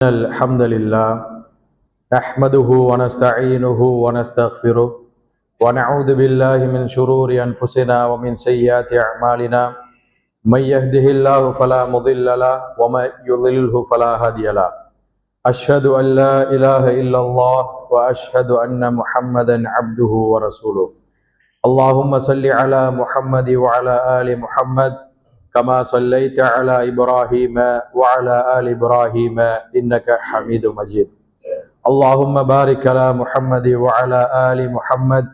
الحمد لله نحمده ونستعينه ونستغفره ونعوذ بالله من شرور أنفسنا ومن سيئات أعمالنا من يهده الله فلا مضل له ومن يضلله فلا هادي له أشهد أن لا إله إلا الله وأشهد أن محمدا عبده ورسوله اللهم صل على محمد وعلى آل محمد كما صليت على إبراهيم وعلى آل إبراهيم إنك حميد مجيد اللهم بارك على محمد وعلى آل محمد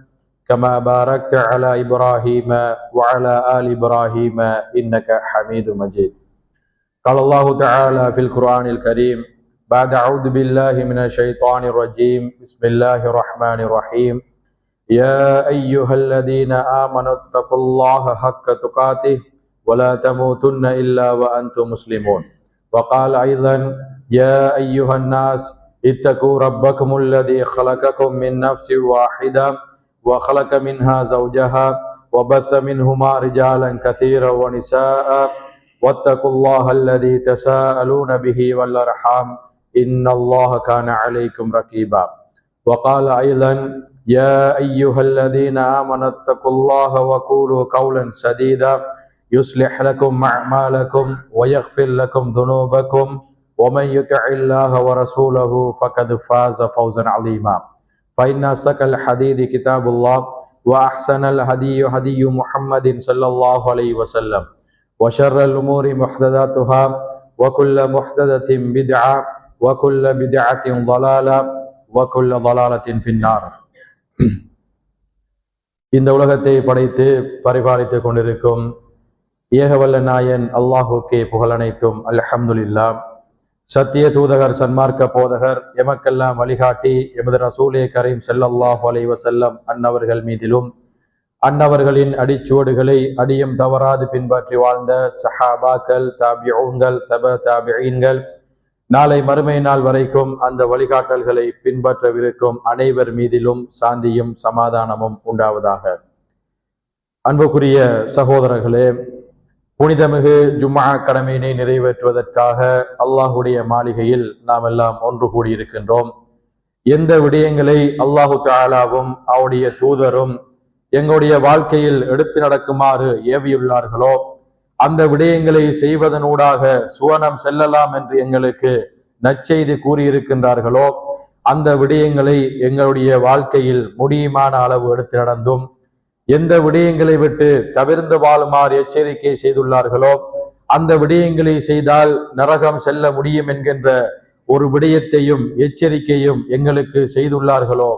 كما باركت على إبراهيم وعلى آل إبراهيم إنك حميد مجيد قال الله تعالى في القرآن الكريم بعد أعوذ بالله من الشيطان الرجيم بسم الله الرحمن الرحيم يا أيها الذين آمنوا اتقوا الله حق تقاته ولا تموتن إلا وأنتم مسلمون وقال أيضا يا أيها الناس اتقوا ربكم الذي خلقكم من نفس واحدة وخلق منها زوجها وبث منهما رجالا كثيرا ونساء واتقوا الله الذي تساءلون به والأرحام إن الله كان عليكم رقيبا وقال أيضا يا أيها الذين آمنوا اتقوا الله وقولوا قولا سديدا يصلح لكم أعمالكم ويغفر لكم ذنوبكم ومن يطع الله ورسوله فقد فاز فوزا عظيما فإن أصدق الحديث كتاب الله وأحسن الهدي هدي محمد صلى الله عليه وسلم وشر الأمور محدثاتها وكل محدثة بدعة وكل بدعة ضلالة وكل ضلالة في النار. இந்த உலகத்தை படைத்து பரிபாலித்துக் கொண்டிருக்கும் ஏகவல்ல நாயன் அல்லாஹுக்கே புகழனைத்தும் அல்ஹம்துலில்லாஹ். சத்திய தூதகர் சன்மார்க்க போதகர் எமக்கெல்லாம் வழிகாட்டி எமது ரசூலே கரீம் ஸல்லல்லாஹு அலைஹி வஸல்லம் அன்னவர்கள் மீதிலும் அன்னவர்களின் அடிச்சுவடுகளை அடியும் தவறாது பின்பற்றி வாழ்ந்த சஹாபாக்கள் தாபிஊன்கள் தாபிஈன்கள் நாளை மறுமை நாள் வரைக்கும் அந்த வழிகாட்டல்களை பின்பற்றவிருக்கும் அனைவர் மீதிலும் சாந்தியும் சமாதானமும் உண்டாவதாக. அன்புக்குரிய சகோதரர்களே, புனிதமிகு ஜும்ஆ கடமையினை நிறைவேற்றுவதற்காக அல்லாஹுடைய மாளிகையில் நாம் எல்லாம் ஒன்று கூடியிருக்கின்றோம். எந்த விடயங்களை அல்லாஹு தஆலாவும் அவருடைய தூதரும் எங்களுடைய வாழ்க்கையில் எடுத்து நடக்குமாறு ஏவியுள்ளார்களோ அந்த விடயங்களை செய்வதனூடாக சுவனம் செல்லலாம் என்று எங்களுக்கு நற்செய்தி கூறியிருக்கின்றார்களோ அந்த விடயங்களை எங்களுடைய வாழ்க்கையில் முடியுமான அளவு எடுத்து நடந்தும் எந்த விடயங்களை விட்டு தவிர்ந்து வாழுமாறு எச்சரிக்கை செய்துள்ளார்களோ அந்த விடயங்களை செய்தால் நரகம் செல்ல முடியும் என்கின்ற ஒரு விடயத்தையும் எச்சரிக்கையும் எங்களுக்கு செய்துள்ளார்களோ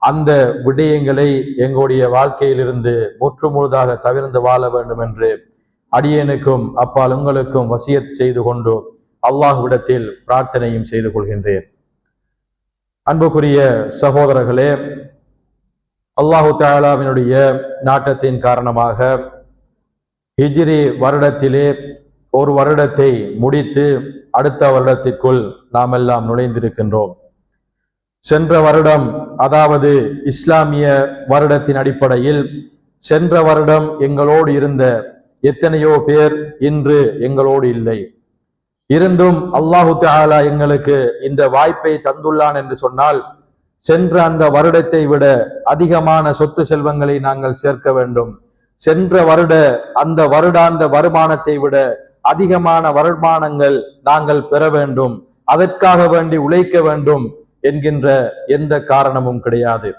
அந்த விடயங்களை எங்களுடைய வாழ்க்கையிலிருந்து முற்றுமுழுதாக தவிர்ந்து வாழ வேண்டும் என்று அடியேனுக்கும் அப்பால் உங்களுக்கும் வசியத் செய்து கொண்டு அல்லாஹ்விடத்தில் பிரார்த்தனையும் செய்து கொள்கின்றேன். அன்புக்குரிய சகோதரர்களே, அல்லாஹு தஆலாவினுடைய நாட்டத்தின் காரணமாக ஹிஜ்ரி வருடத்திலே ஒரு வருடத்தை முடித்து அடுத்த வருடத்திற்குள் நாம் எல்லாம் நுழைந்திருக்கின்றோம். சென்ற வருடம், அதாவது இஸ்லாமிய வருடத்தின் அடிப்படையில் சென்ற வருடம் எங்களோடு இருந்த எத்தனையோ பேர் இன்று எங்களோடு இல்லை. இருந்தும் அல்லாஹு தஆலா எங்களுக்கு இந்த வாய்ப்பை தந்துள்ளான் என்று சொன்னால் சென்ற அந்த வருடத்தை விட அதிகமான சொத்து செல்வங்களை நாங்கள் சேர்க்க வேண்டும். சென்ற அந்த வருடாந்த வருமானத்தை விட அதிகமான வருமானங்கள் நாங்கள் பெற வேண்டும், அதற்காக வேண்டி உழைக்க வேண்டும் என்கின்ற எந்த காரணமும் கிடையாது.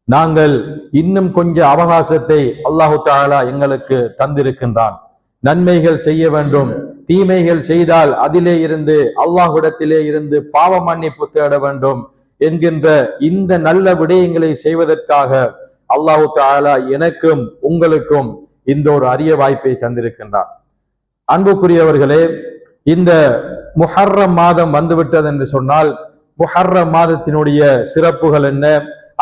நாங்கள் இன்னும் கொஞ்சம் அவகாசத்தை அல்லாஹு தஆலா எங்களுக்கு தந்திருக்கின்றான். நன்மைகள் செய்ய வேண்டும், தீமைகள் செய்தால் அதிலே இருந்து அல்லாஹ்விடத்திலே இருந்து பாவ மன்னிப்பு தேட வேண்டும் என்கின்ற இந்த நல்ல விடயங்களை செய்வதற்காக அல்லாஹு தஆலா எனக்கும் உங்களுக்கும் இந்த ஒரு அரிய வாய்ப்பை தந்திருக்கின்றான். அன்புக்குரியவர்களே, இந்த முஹர்ரம் மாதம் வந்துவிட்டது என்று சொன்னால் முஹர்ரம் மாதத்தினுடைய சிறப்புகள் என்ன,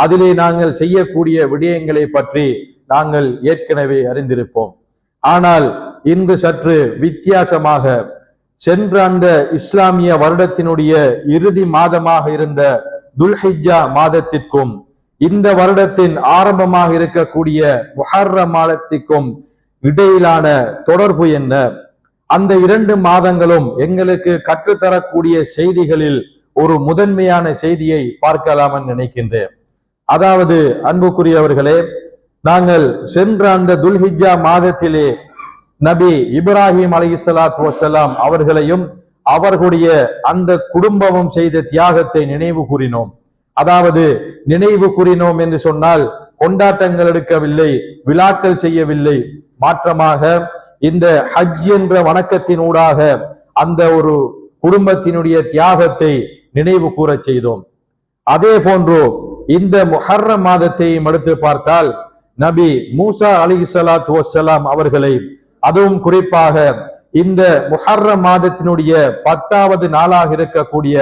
அதிலே நாங்கள் செய்யக்கூடிய விடயங்களை பற்றி நாங்கள் ஏற்கனவே அறிந்திருப்போம். ஆனால் இன்று சற்று வித்தியாசமாக சென்ற அந்த இஸ்லாமிய வருடத்தினுடைய இறுதி மாதமாக இருந்த துல்ஹிஜ்ஜா மாதத்திற்கும் இந்த வருடத்தின் ஆரம்பமாக இருக்கக்கூடிய முஹர்ரம் மாதத்திற்கும் இடையிலான தொடர்பு என்ன, அந்த 2 மாதங்களும் எங்களுக்கு கற்றுத்தரக்கூடிய செய்திகளில் ஒரு முதன்மையான செய்தியை பார்க்கலாம் நினைக்கின்றேன். அதாவது அன்புக்குரியவர்களே, நாங்கள் சென்ற அந்த துல்ஹிஜ்ஜா மாதத்திலே நபி இப்ராஹிம் அலைஹிஸ்ஸலாத்து வஸ்ஸலாம் அவர்களையும் அவர்களுடைய அந்த குடும்பமும் செய்த தியாகத்தை நினைவு கூறினோம். அதாவது நினைவு கூறினோம் என்று சொன்னால் கொண்டாட்டங்கள் எடுக்கவில்லை, விழாக்கள் செய்யவில்லை. மாற்றமாக இந்த ஹஜ் என்ற வணக்கத்தினூடாக அந்த ஒரு குடும்பத்தினுடைய தியாகத்தை நினைவு கூற செய்தோம். அதே போன்று இந்த முஹர்ரம் மாதத்தை எடுத்து பார்த்தால் நபி மூசா அலைஹிஸ்ஸலாத்து வஸ்ஸலாம் அவர்களை, அதுவும் குறிப்பாக இந்த முஹர்ரம் மாதத்தினுடைய 10வது நாளாக இருக்கக்கூடிய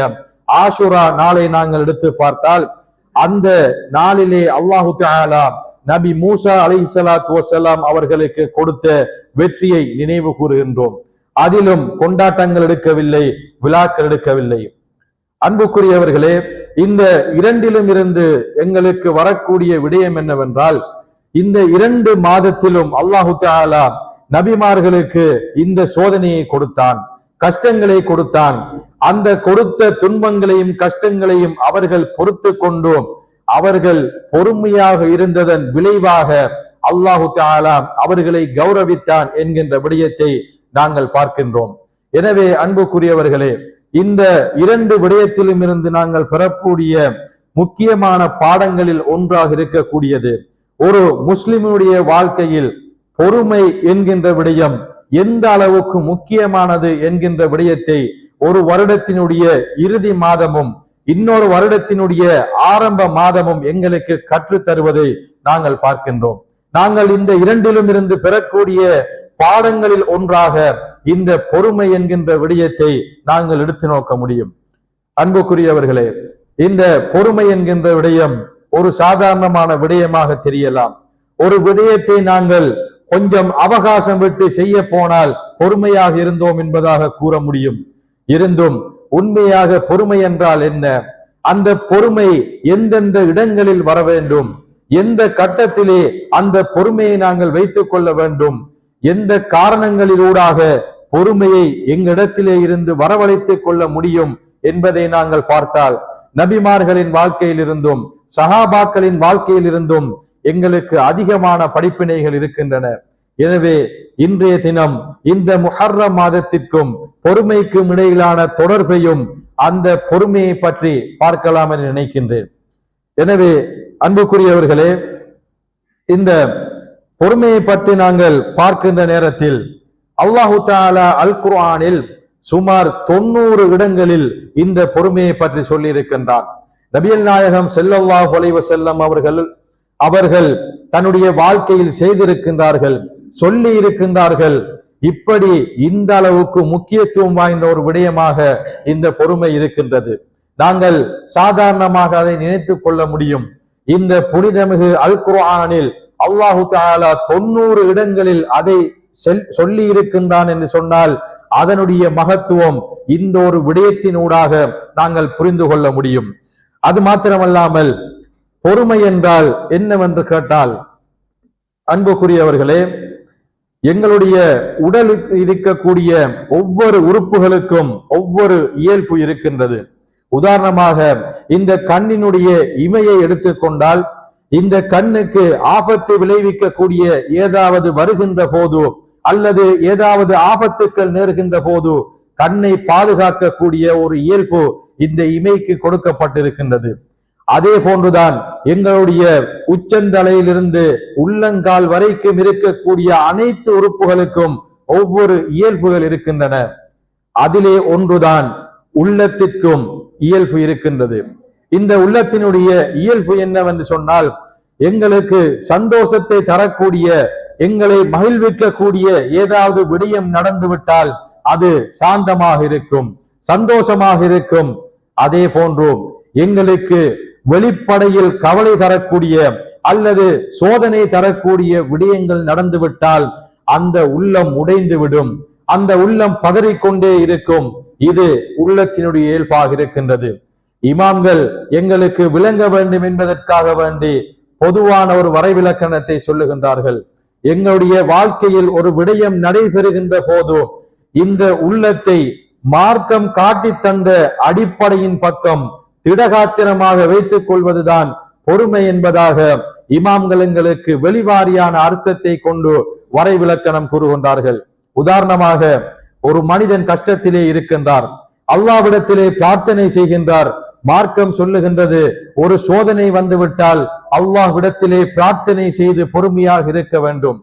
ஆஷுரா நாளை நாங்கள் எடுத்து பார்த்தால் அந்த நாளிலே அல்லாஹு தஆலா நபி மூசா அலைஹிஸ்ஸலாத்து வஸ்ஸலாம் அவர்களுக்கு கொடுத்த வெற்றியை நினைவு கூறுகின்றோம். அதிலும் கொண்டாட்டங்கள் எடுக்கவில்லை, விழாக்கள் எடுக்கவில்லை. அன்புக்குரியவர்களே, இந்த இரண்டிலும் இருந்து எங்களுக்கு வரக்கூடிய விடயம் என்னவென்றால், இந்த 2 மாதத்திலும் அல்லாஹு தஆலா நபிமார்களுக்கு இந்த சோதனையை கொடுத்தான், கஷ்டங்களை கொடுத்தான். அந்த கொடுத்த துன்பங்களையும் கஷ்டங்களையும் அவர்கள் பொறுத்து கொண்டும் அவர்கள் பொறுமையாக இருந்ததன் விளைவாக அல்லாஹு தஆலா அவர்களை கௌரவித்தான் என்கின்ற விடயத்தை நாங்கள் பார்க்கின்றோம். எனவே அன்புக்குரியவர்களே, இந்த 2 விடயத்திலும் இருந்து நாங்கள் பெறக்கூடிய முக்கியமான பாடங்களில் ஒன்றாக இருக்கக்கூடியது, ஒரு முஸ்லிமுடைய வாழ்க்கையில் பொறுமை என்கின்ற விடயம் எந்த அளவுக்கு முக்கியமானது என்கின்ற விடயத்தை ஒரு வருடத்தினுடைய இறுதி மாதமும் இன்னொரு வருடத்தினுடைய ஆரம்ப மாதமும் எங்களுக்கு கற்றுத் தருவதை நாங்கள் பார்க்கின்றோம். நாங்கள் இந்த இரண்டிலும் இருந்து பெறக்கூடிய பாடங்களில் ஒன்றாக இந்த பொறுமை என்கின்ற விடயத்தை நாங்கள் எடுத்து நோக்க முடியும். அன்புக்குரியவர்களே, இந்த பொறுமை என்கின்ற விடயம் ஒரு சாதாரணமான விடயமாக தெரியலாம். ஒரு விடயத்தை நாங்கள் கொஞ்சம் அவகாசம் விட்டு செய்ய போனால் பொறுமையாக இருந்தோம் என்பதாக கூற முடியும். இருந்தும் உண்மையாக பொறுமை என்றால் என்ன, அந்த பொறுமை எந்தெந்த இடங்களில் வர வேண்டும், எந்த கட்டத்திலே அந்த பொறுமையை நாங்கள் வைத்துக் கொள்ள வேண்டும், எந்த காரணங்களிலூடாக பொறுமையை எங்களிடத்திலே இருந்து வரவழைத்துக் கொள்ள முடியும் என்பதை நாங்கள் பார்த்தால் நபிமார்களின் வாழ்க்கையில் இருந்தும் சஹாபாக்களின் வாழ்க்கையில் இருந்தும் எங்களுக்கு அதிகமான படிப்பினைகள் இருக்கின்றன. எனவே இன்றைய தினம் இந்த முஹர்ரம் மாதத்திற்கும் பொறுமைக்கும் இடையிலான தொடர்பையும் அந்த பொறுமையை பற்றி பார்க்கலாம் என நினைக்கின்றேன். எனவே அன்புக்குரியவர்களே, இந்த பொறுமையை பற்றி நாங்கள் பார்க்கின்ற நேரத்தில் அல்லாஹு தஆலா அல் குர்ஆனில் சுமார் 90 இடங்களில் இந்த பொறுமையை பற்றி சொல்லி இருக்கின்றார். நபிகள் நாயகம் ஸல்லல்லாஹு அலைஹி வஸல்லம் அவர்கள் தன்னுடைய வாழ்க்கையில் செய்திருக்கின்றார்கள், சொல்லி இருக்கின்றார்கள். இப்படி இந்த அளவுக்கு முக்கியத்துவம் வாய்ந்த ஒரு விடயமாக இந்த பொறுமை இருக்கின்றது. நாங்கள் சாதாரணமாக அதை நினைத்துக் கொள்ள முடியும். இந்த புனிதமிகு அல் குர்ஆனில் அல்லாஹு தஆலா 90 இடங்களில் அதை சொல்லி இருக்கின்றான் என்று சொன்னால் அதனுடைய மகத்துவம் இந்த ஒரு விடயத்தினூடாக நாங்கள் புரிந்து கொள்ள முடியும். அது மாத்திரமல்லாமல் பொறுமை என்றால் என்னவென்று கேட்டால், அன்புக்குரியவர்களே, எங்களுடைய உடலுக்கு இருக்கக்கூடிய ஒவ்வொரு உறுப்புகளுக்கும் ஒவ்வொரு இயல்பு இருக்கின்றது. உதாரணமாக இந்த கண்ணினுடைய இமையை எடுத்துக்கொண்டால், இந்த கண்ணுக்கு ஆபத்து விளைவிக்கக்கூடிய ஏதாவது வருகின்ற போது அல்லது ஏதாவது ஆபத்துக்கள் நேர்கின்ற போது கண்ணை பாதுகாக்கக்கூடிய ஒரு இயல்பு இந்த இமைக்கு கொடுக்கப்பட்டிருக்கின்றது. அதே போன்றுதான் எங்களுடைய உச்சந்தலையிலிருந்து உள்ளங்கால் வரைக்கும் இருக்கக்கூடிய அனைத்து உறுப்புகளுக்கும் ஒவ்வொரு இயல்புகள் இருக்கின்றன. அதிலே ஒன்றுதான் உள்ளத்திற்கும் இயல்பு இருக்கின்றது. இந்த உள்ளத்தினுடைய இயல்பு என்னவென்று சொன்னால், எங்களுக்கு சந்தோஷத்தை தரக்கூடிய, எங்களை மகிழ்விக்கக்கூடிய ஏதாவது விடயம் நடந்துவிட்டால் அது சாந்தமாக இருக்கும், சந்தோஷமாக இருக்கும். அதே போன்று எங்களுக்கு வெளிப்படையில் கவலை தரக்கூடிய அல்லது சோதனை தரக்கூடிய விடயங்கள் நடந்துவிட்டால் அந்த உள்ளம் உடைந்துவிடும், அந்த உள்ளம் பதறிக்கொண்டே இருக்கும். இது உள்ளத்தினுடைய இயல்பாக இருக்கின்றது. இமாம்கள் எங்களுக்கு விளங்க வேண்டும் என்பதற்காக வேண்டி பொதுவான ஒரு வரைவிலக்கணத்தை சொல்லுகின்றார்கள். எங்களுடைய வாழ்க்கையில் ஒரு விடயம் நடைபெறுகின்ற போது இந்த உள்ளத்தை மார்க்கம் காட்டி தந்த அடிப்படையின் பக்கம் திடகாத்திரமாக வைத்துக் கொள்வதுதான் பொறுமை என்பதாக இமாம்கள் எங்களுக்கு வெளிவாரியான அர்த்தத்தை கொண்டு வரைவிலக்கணம் கூறுகின்றார்கள். உதாரணமாக, ஒரு மனிதன் கஷ்டத்திலே இருக்கின்றார், அல்லாஹ்விடத்திலே பிரார்த்தனை செய்கின்றார். மார்க்கம் சொல்லுகின்றது, ஒரு சோதனை வந்துவிட்டால் அல்லாஹ்விடத்திலே பிரார்த்தனை செய்து பொறுமையாக இருக்க வேண்டும்.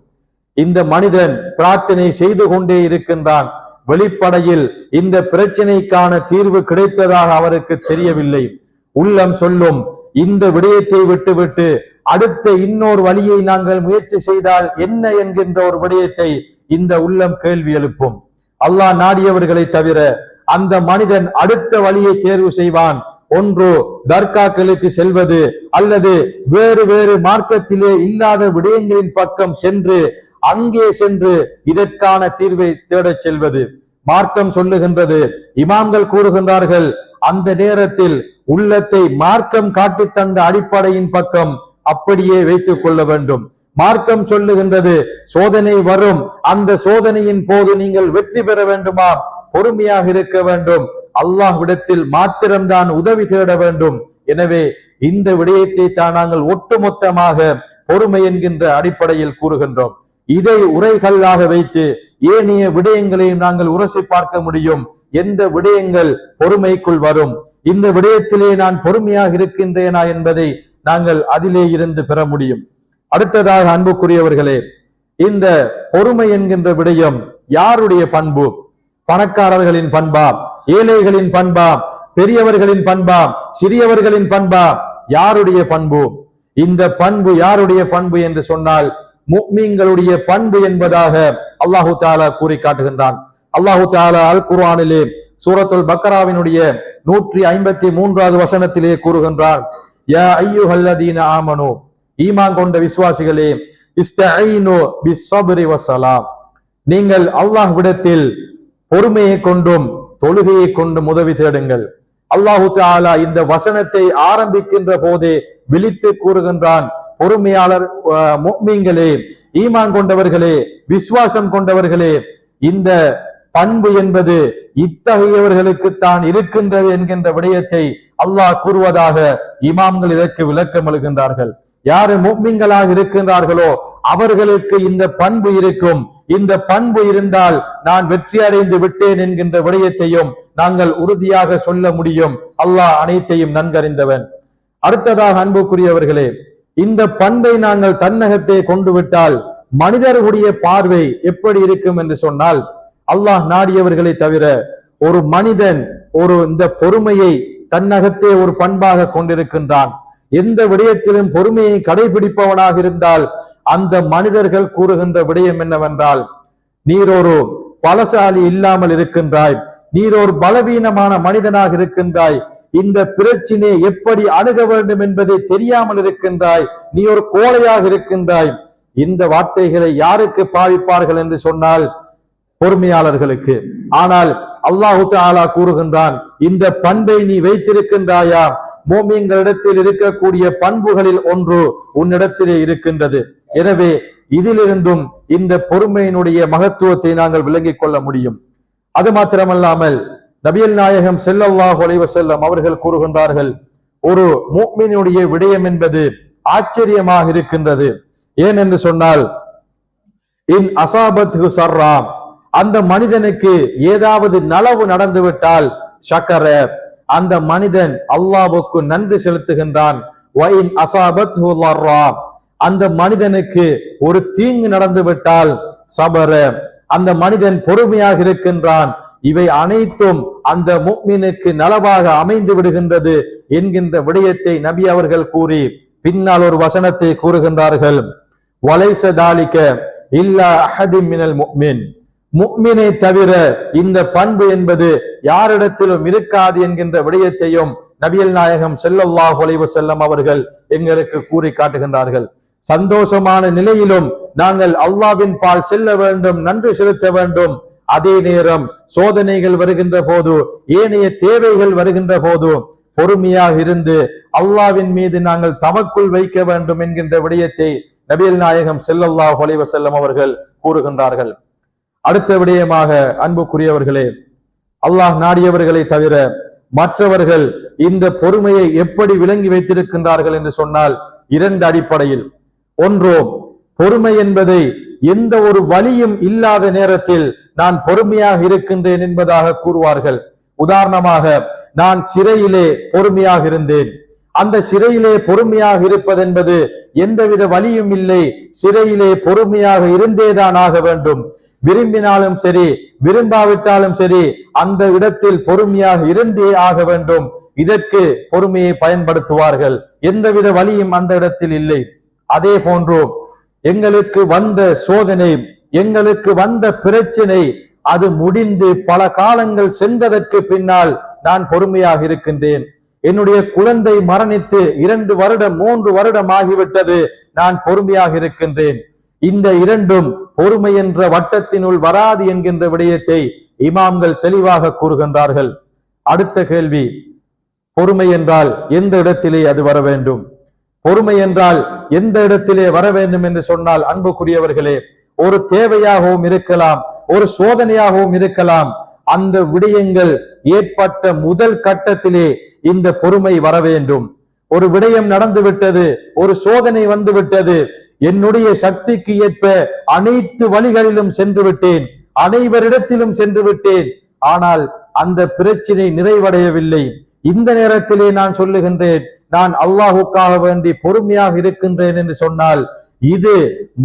இந்த மனிதன் பிரார்த்தனை செய்து கொண்டே இருக்கின்றான். வெளிப்படையில் இந்த பிரச்சனைக்கான தீர்வு கிடைத்ததாக அவருக்கு தெரியவில்லை. உள்ளம் சொல்லும், இந்த விடயத்தை விட்டுவிட்டு அடுத்த இன்னொரு வழியை நாங்கள் முயற்சி செய்தால் என்ன என்கின்ற ஒரு விடயத்தை இந்த உள்ளம் கேள்வி எழுப்பும். அல்லாஹ் நாடியவர்களை தவிர அந்த மனிதன் அடுத்த வழியை தேர்வு செய்வான். ஒன்று தர்காக்களுக்கு செல்வது, அல்லது வேறு வேறு மார்க்கத்திலே இல்லாத விடயங்களின் பக்கம் சென்று அங்கே சென்று இதற்கான தீர்வை தேடச் செல்வது. மார்க்கம் சொல்லுகின்றது, இமாம்கள் கூறுகின்றார்கள், அந்த நேரத்தில் உள்ளத்தை மார்க்கம் காட்டி தந்த அடிப்படையின் பக்கம் அப்படியே வைத்துக் கொள்ள வேண்டும். மார்க்கம் சொல்லுகின்றது, சோதனை வரும், அந்த சோதனையின் போது நீங்கள் வெற்றி பெற வேண்டுமா, பொறுமையாக இருக்க வேண்டும், அல்லாஹ்விடத்தில் மாத்திரம்தான் உதவி தேட வேண்டும். எனவே இந்த விடயத்தை தான் நாங்கள் ஒட்டுமொத்தமாக பொறுமை என்கின்ற அடிப்படையில் கூறுகின்றோம். இதை உரைகல்லாக வைத்து ஏனைய விடயங்களையும் நாங்கள் உரசி பார்க்க முடியும். எந்த விடயங்கள் பொறுமைக்குள் வரும், இந்த விடயத்திலே நான் பொறுமையாக இருக்கின்றேனா என்பதை நாங்கள் அதிலே இருந்து பெற முடியும். அடுத்ததாக அன்புக்குரியவர்களே, இந்த பொறுமை என்கின்ற விடயம் யாருடைய பண்பு? பணக்காரர்களின் பண்பா, ஏழைகளின் பண்பா, பெரியவர்களின் பண்பா, சிறியவர்களின் பண்பா? யாருடைய பண்பு? இந்த பண்பு யாருடைய பண்பு என்று சொன்னால் முஃமின்களுடைய பண்பு என்பதாக அல்லாஹு தஆலா கூறி காட்டுகின்றான். அல்லாஹு தஆலா அல் குர்ஆனிலே சூரத்துல் பக்கராவினுடைய 153வது வசனத்திலே கூறுகின்றான், யா அய்யுஹல்லதீன ஆமனு, ஈமான் கொண்ட விசுவாசிகளே, இஸ்தஈனு பிஸ்ஸப்ரி வஸ்ஸலாம், நீங்கள் அல்லாஹ்விடத்தில் பொறுமையை கொண்டும் தொழுகையை கொண்டும் உதவி தேடுங்கள். அல்லாஹு தஆலா இந்த வசனத்தை ஆரம்பிக்கின்ற போதே விழித்து கூறுகின்றான், பொறுமையாளர் முஃமின்களே, ஈமான் கொண்டவர்களே, விசுவாசம் கொண்டவர்களே, இந்த பண்பு என்பது இத்தகையவர்களுக்கு தான் இருக்கின்றது என்கின்ற விடயத்தை அல்லாஹ் கூறுவதாக இமாம்கள் இதற்கு விளக்கம் அளிக்கின்றார்கள். யாரு முஃமின்களாக இருக்கின்றார்களோ அவர்களுக்கு இந்த பண்பு இருக்கும். இந்த பண்பு இருந்தால் நான் வெற்றி அடைந்து விட்டேன் என்கின்ற விடயத்தையும் நாங்கள் உறுதியாக சொல்ல முடியும். அல்லாஹ் அனைத்தையும் நன்கறிந்தவன். அடுத்ததாக அன்புக்குரியவர்களே, இந்த பண்பை நாங்கள் தன்னகத்தை கொண்டு விட்டால் மனிதர்களுடைய பார்வை எப்படி இருக்கும் என்று சொன்னால், அல்லாஹ் நாடியவர்களை தவிர ஒரு மனிதன் இந்த பொறுமையை தன்னகத்தே ஒரு பண்பாக கொண்டிருக்கின்றான். எந்த விடயத்திலும் பொறுமையை கடைபிடிப்பவனாக இருந்தால் அந்த மனிதர்கள் கூறுகின்ற விடயம் என்னவென்றால், நீர் ஒரு பலசாலி இல்லாமல் இருக்கின்றாய், நீர் ஒரு பலவீனமான மனிதனாக இருக்கின்றாய், இந்த பிரச்சினை எப்படி அணுக வேண்டும் என்பதை தெரியாமல் இருக்கின்றாய், நீ ஒரு கோழையாக இருக்கின்றாய். இந்த வார்த்தைகளை யாருக்கு பாவிப்பார்கள் என்று சொன்னால் பொறுமையாளர்களுக்கு. ஆனால் அல்லாஹு தஆலா கூறுகின்றான், இந்த பண்பை நீ வைத்திருக்கின்றாயா? மோமின்களிடத்தில் இருக்கக்கூடிய பண்புகளில் ஒன்று உன்னிடத்திலே இருக்கின்றது. எனவே இதிலிருந்தும் இந்த பொறுமையினுடைய மகத்துவத்தை நாங்கள் விளங்கிக் கொள்ள முடியும். அது மாத்திரமல்லாமல் நபிகள் நாயகம் ஸல்லல்லாஹு அலைஹி வஸல்லம் அவர்கள் கூறுகின்றார்கள், ஒரு முஃமினுடைய விடயம் என்பது ஆச்சரியமாக இருக்கின்றது. ஏன் என்று சொன்னால், இன் அஸாபத்ஹு ஸர்ரா, அந்த மனிதனுக்கு ஏதாவது நலவு நடந்துவிட்டால் ஷக்கர, அந்த மனிதன் அல்லாஹ்வுக்கு நன்றி செலுத்துகின்றான். வஇன் அஸாபத்ஹு ضرா, அந்த மனிதனுக்கு ஒரு தீங்கு நடந்துவிட்டால் சபர, அந்த மனிதன் பொறுமையாக இருக்கின்றான். இவை அனைத்தும் அந்த முஃமினுக்கு நலவாக அமைந்து விடுகின்றது என்கின்ற விடயத்தை நபி அவர்கள் கூறி பின்னால் ஒரு வசனத்தை கூறுகின்றார்கள், வலைஸ தாலிக இல்லா அஹதின் மினல் முஃமின், முஃமினை தவிர இந்த பண்பு என்பது யாரிடத்திலும் இருக்காது என்கின்ற விடயத்தையும் நபிகள் நாயகம் ஸல்லல்லாஹு அலைஹி வஸல்லம் அவர்கள் எங்களுக்கு கூறி காட்டுகின்றார்கள். சந்தோஷமான நிலையிலும் நாங்கள் அல்லாஹ்வின் பால் செல்ல வேண்டும், நன்றி செலுத்த வேண்டும். அதே நேரம் சோதனைகள் வருகின்ற போது, ஏனைய தேவைகள் வருகின்ற போது பொறுமையாக இருந்து அல்லாஹ்வின் மீது நாங்கள் தவக்குல் வைக்க வேண்டும் என்கின்ற விடயத்தை நபிகள் நாயகம் ஸல்லல்லாஹு அலைஹி வஸல்லம் அவர்கள் கூறுகின்றார்கள். அடுத்த விடயமாக அன்புக்குரியவர்களே, அல்லாஹ் நாடியவர்களை தவிர மற்றவர்கள் இந்த பொறுமையை எப்படி விளங்கி வைத்திருக்கின்றார்கள் என்று சொன்னால் இரண்டு அடிப்படையில். ஒன்றோ, பொறுமை என்பதை எந்த ஒரு வலியும் இல்லாத நேரத்தில் நான் பொறுமையாக இருக்கின்றேன் என்பதாக கூறுவார்கள். உதாரணமாக, நான் சிறையிலே பொறுமையாக இருந்தேன். அந்த சிறையிலே பொறுமையாக இருப்பதென்பது எந்தவித வலியும் இல்லை, சிறையிலே பொறுமையாக இருந்தேதான் ஆக வேண்டும். விரும்பினாலும் சரி விரும்பாவிட்டாலும் சரி அந்த இடத்தில் பொறுமையாக இருந்தே ஆக வேண்டும். இதற்கு பொறுமையை பயன்படுத்துவார்கள். எந்தவித வலியும் அந்த இடத்தில் இல்லை. அதே போன்று எங்களுக்கு வந்த சோதனை, எங்களுக்கு வந்த பிரச்சனை, அது முடிந்து பல காலங்கள் சென்றதற்கு பின்னால் நான் பொறுமையாக இருக்கின்றேன். என்னுடைய குழந்தை மரணித்து 2 வருடம் 3 வருடம் ஆகிவிட்டது, நான் பொறுமையாக இருக்கின்றேன். இந்த இரண்டும் பொறுமை என்ற வட்டத்தினுள் வராது என்கின்ற விடயத்தை இமாம்கள் தெளிவாக கூறுகின்றார்கள். அடுத்த கேள்வி, பொறுமை என்றால் எந்த இடத்திலே அது வர வேண்டும்? பொறுமை என்றால் எந்த இடத்திலே வர வேண்டும் என்று சொன்னால் அன்புக்குரியவர்களே, ஒரு தேவையாகவும் இருக்கலாம், ஒரு சோதனையாகவும் இருக்கலாம். அந்த விடயங்கள் ஏற்பட்ட முதல் கட்டத்திலே இந்த பொறுமை வர வேண்டும். ஒரு விடயம் நடந்து விட்டது, ஒரு சோதனை வந்து விட்டது, என்னுடைய சக்திக்கு ஏற்ப அனைத்து வழிகளிலும் சென்று விட்டேன், அனைவரிடத்திலும் சென்று விட்டேன், ஆனால் அந்த பிரச்சனை நிறைவடையவில்லை. இந்த நேரத்திலே நான் சொல்லுகின்றேன், நான் அல்லாஹுக்காக வேண்டி பொறுமையாக இருக்கின்றேன் என்று சொன்னால் இது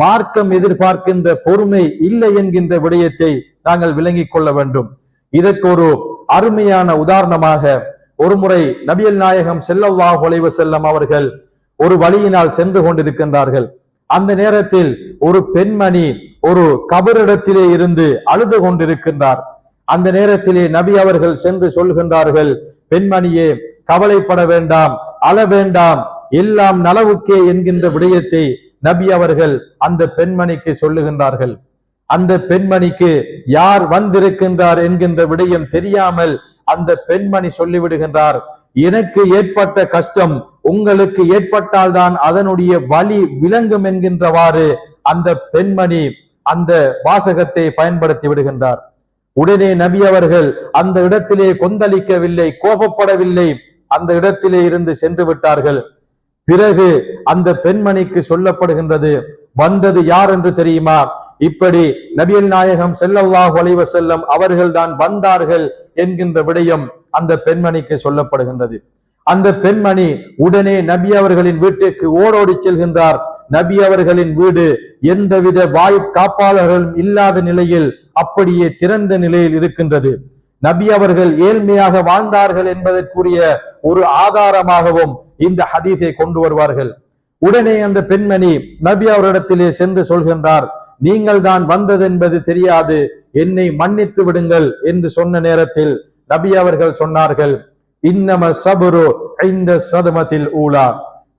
மார்க்கம் எதிர்பார்க்கின்ற பொறுமை இல்லை என்கின்ற விடயத்தை நாங்கள் விளங்கிக் கொள்ள வேண்டும். இதற்கு ஒரு அருமையான உதாரணமாக, ஒரு முறை நபிகள் நாயகம் ஸல்லல்லாஹு அலைஹி வஸல்லம் அவர்கள் ஒரு வழியினால் சென்று கொண்டிருக்கின்றார்கள். அந்த நேரத்தில் ஒரு பெண்மணி ஒரு கபரிடத்திலே இருந்து அழுது கொண்டிருக்கின்றார். அந்த நேரத்திலே நபி அவர்கள் சென்று சொல்கின்றார்கள், பெண்மணியே கவலைப்பட வேண்டாம், அழ வேண்டாம், எல்லாம் நலவுக்கே என்கின்ற விடயத்தை நபி அவர்கள் அந்த பெண்மணிக்கு சொல்லுகின்றார்கள். அந்த பெண்மணிக்கு யார் வந்திருக்கின்றார் என்கின்ற விடயம் தெரியாமல் அந்த பெண்மணி சொல்லிவிடுகின்றார், எனக்கு ஏற்பட்ட கஷ்டம் உங்களுக்கு ஏற்பட்டால் தான் அதனுடைய வலி விளங்கும் என்கின்றவாறு அந்த பெண்மணி அந்த வாசகத்தை பயன்படுத்தி விடுகின்றார். உடனே நபி அவர்கள் அந்த இடத்திலே கொந்தளிக்கவில்லை, கோபப்படவில்லை, அந்த இடத்திலே இருந்து சென்று விட்டார்கள். பிறகு அந்த பெண்மணிக்கு சொல்லப்படுகின்றது, வந்தது யார் என்று தெரியுமா? இப்படி நபிகள் நாயகம் ஸல்லல்லாஹு அலைஹி வஸல்லம் அவர்கள் தான் வந்தார்கள் என்கின்ற விடயம் அந்த பெண்மணிக்கு சொல்லப்படுகின்றது. அந்த பெண்மணி உடனே நபி அவர்களின் வீட்டுக்கு ஓடோடி செல்கின்றார். நபி அவர்களின் வீடு எந்தவித வாய் காப்பாளர்களும் இல்லாத நிலையில் அப்படியே திறந்த நிலையில் இருக்கின்றது. நபி அவர்கள் ஏழ்மையாக வாழ்ந்தார்கள் என்பதற்குரிய ஒரு ஆதாரமாகவும் இந்த ஹதீஸை கொண்டு வருவார்கள். உடனே அந்த பெண்மணி நபி அவரிடத்திலே சென்று சொல்கின்றார், நீங்கள் தான் வந்தது என்பது தெரியாது, என்னை மன்னித்து விடுங்கள் என்று சொன்ன நேரத்தில் நபி அவர்கள் சொன்னார்கள், இன்னம சபுரு இந்த சதமத்தில் ஊலா,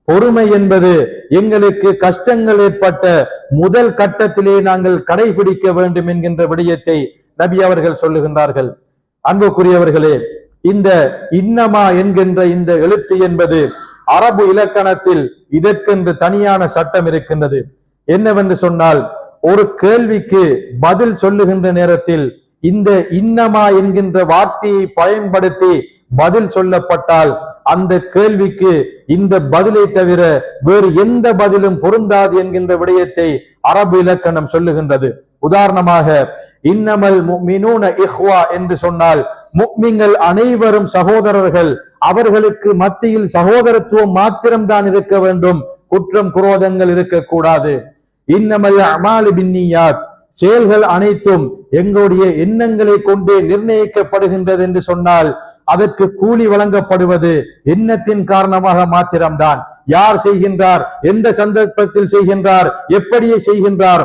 பொறுமை என்பது எங்களுக்கு கஷ்டங்கள் ஏற்பட்ட முதல் கட்டத்திலே நாங்கள் கடைபிடிக்க வேண்டும் என்கின்ற விடயத்தை நபி அவர்கள் சொல்லுகின்றார்கள். அன்புக்குரியவர்களே, இந்த இன்னமா என்கின்ற இந்த எழுத்து என்பது அரபு இலக்கணத்தில் இதற்கென்று தனியான சட்டம் இருக்கின்றது. என்னவென்று சொன்னால், ஒரு கேள்விக்கு பதில் சொல்லுகின்ற நேரத்தில் இந்த இன்னமா என்கின்ற வார்த்தையை பயன்படுத்தி பதில் சொல்லப்பட்டால் அந்த கேள்விக்கு இந்த பதிலை தவிர வேறு எந்த பதிலும் பொருந்தாது என்கின்ற விடயத்தை அரபு இலக்கணம் சொல்லுகின்றது. உதாரணமாக, இன்னமல் முஃமினூன இஹ்வா என்று சொன்னால் முஃமின்கள் அனைவரும் சகோதரர்கள், அவர்களுக்கு மத்தியில் சகோதரத்துவம் மாத்திரம்தான் இருக்க வேண்டும், குற்றம் குரோதங்கள் இருக்கக்கூடாது. இன்னமல் அமாலு பின்னியாத், செயல்கள் அனைத்தும் எங்களுடைய எண்ணங்களை கொண்டே நிர்ணயிக்கப்படுகின்றது என்று சொன்னால் அதற்கு கூலி வழங்கப்படுவது எண்ணத்தின் காரணமாக மாத்திரம்தான். யார் செய்கின்றார், எந்த சந்தர்ப்பத்தில் செய்கின்றார், எப்படியே செய்கின்றார்,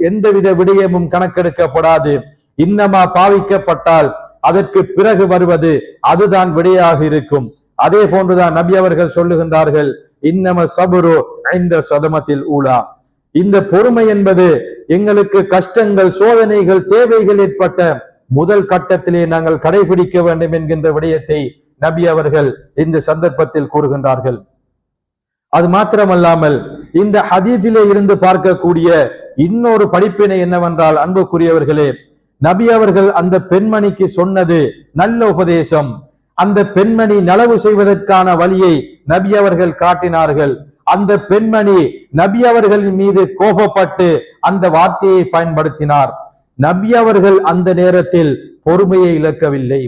எந்தவித விடயமும் கணக்கெடுக்கப்படாது. இன்னமா பாவிக்கப்பட்டால் அதற்கு பிறகு வருவது அதுதான் விடையாக இருக்கும். அதே போன்றுதான் நபி அவர்கள் சொல்லுகின்றார்கள், இன்னம சபுரு இந்த சதமத்தில் ஊலா, இந்த பொறுமை என்பது எங்களுக்கு கஷ்டங்கள், சோதனைகள், தேவைகள் ஏற்பட்ட முதல் கட்டத்திலே நாங்கள் கடைபிடிக்க வேண்டும் என்கின்ற விடயத்தை நபி அவர்கள் இந்த சந்தர்ப்பத்தில் கூறுகின்றார்கள். அது மாத்திரமல்லாமல் இந்த ஹதீஸிலே இருந்து பார்க்கக்கூடிய இன்னொரு படிப்பினை என்னவென்றால், அன்புக்குரியவர்களே, நபி அவர்கள் அந்த பெண்மணிக்கு சொன்னது நல்ல உபதேசம். அந்த பெண்மணி நலவு செய்வதற்கான வழியை நபி அவர்கள் காட்டினார்கள். அந்த பெண்மணி நபி அவர்களின் மீது கோபப்பட்டு அந்த வார்த்தையை பயன்படுத்தினார். நபி அவர்கள் அந்த நேரத்தில் பொறுமையை இழக்கவில்லை.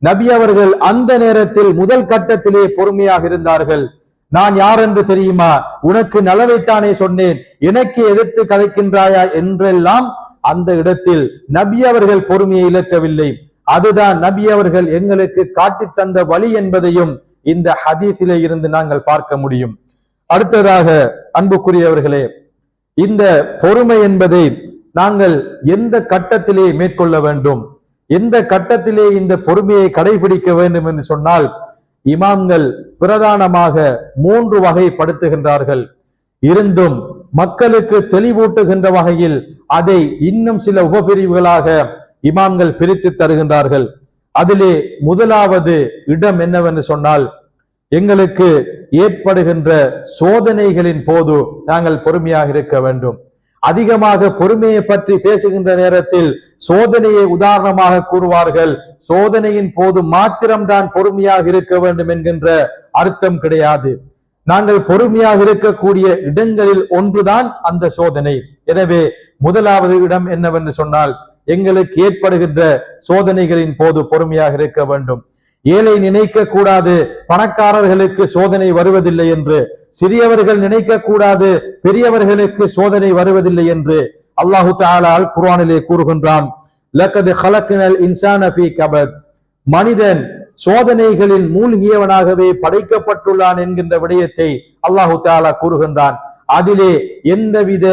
நபி அவர்கள் அந்த நேரத்தில் முதல் கட்டத்திலே பொறுமையாக இருந்தார்கள். நான் யார் என்று தெரியுமா, உனக்கு நலவைத்தானே சொன்னேன், எனக்கு எதிர்த்து கதைக்கின்றாயா என்றெல்லாம் அந்த இடத்தில் நபி அவர்கள் பொறுமையை இழக்கவில்லை. அதுதான் நபி அவர்கள் எங்களுக்கு காட்டித் தந்த வழி என்பதையும் இந்த ஹதீஸிலே இருந்து நாங்கள் பார்க்க முடியும். அடுத்ததாக அன்புக்குரியவர்களே, இந்த பொறுமை என்பதை நாங்கள் எந்த கட்டத்திலே மேற்கொள்ள வேண்டும், எந்த கட்டத்திலே இந்த பொறுமையை கடைபிடிக்க வேண்டும் என்று சொன்னால், இமாம்கள் பிரதானமாக 3 வகைப்படுத்துகின்றார்கள். இருந்தும் மக்களுக்கு தெளிவூட்டுகின்ற வகையில் அதை இன்னும் சில உபபிரிவுகளாக இமாம்கள் பிரித்து தருகின்றார்கள். அதிலே முதலாவது இடம் என்னவென்று சொன்னால், எங்களுக்கு ஏற்படுகின்ற சோதனைகளின் போது நாங்கள் பொறுமையாக இருக்க வேண்டும். அதிகமாக பொறுமையை பற்றி பேசுகின்ற நேரத்தில் சோதனையை உதாரணமாக கூறுவார்கள். சோதனையின் போது மாத்திரம்தான் பொறுமையாக இருக்க வேண்டும் என்கின்ற அர்த்தம் கிடையாது. நாங்கள் பொறுமையாக இருக்கக்கூடிய இடங்களில் ஒன்றுதான் அந்த சோதனை. எனவே முதலாவது இடம் என்னவென்று சொன்னால், எங்களுக்கு ஏற்படுகின்ற சோதனைகளின் போது பொறுமையாக இருக்க வேண்டும். ஏழை நினைக்க கூடாது பணக்காரர்களுக்கு சோதனை வருவதில்லை என்று, சிறியவர்கள் நினைக்க கூடாது பெரியவர்களுக்கு சோதனை வருவதில்லை என்று அல்லாஹு தஆலா அல் குர்ஆனிலே கூறுகின்றான். லக்கத் ஹலக்னல் இன்சான ஃபீ கபத், மனிதன் சோதனைகளில் மூழ்கியவனாகவே படைக்கப்பட்டுள்ளான் என்கின்ற விடயத்தை அல்லாஹு தஆலா கூறுகின்றான். அதிலே எந்தவித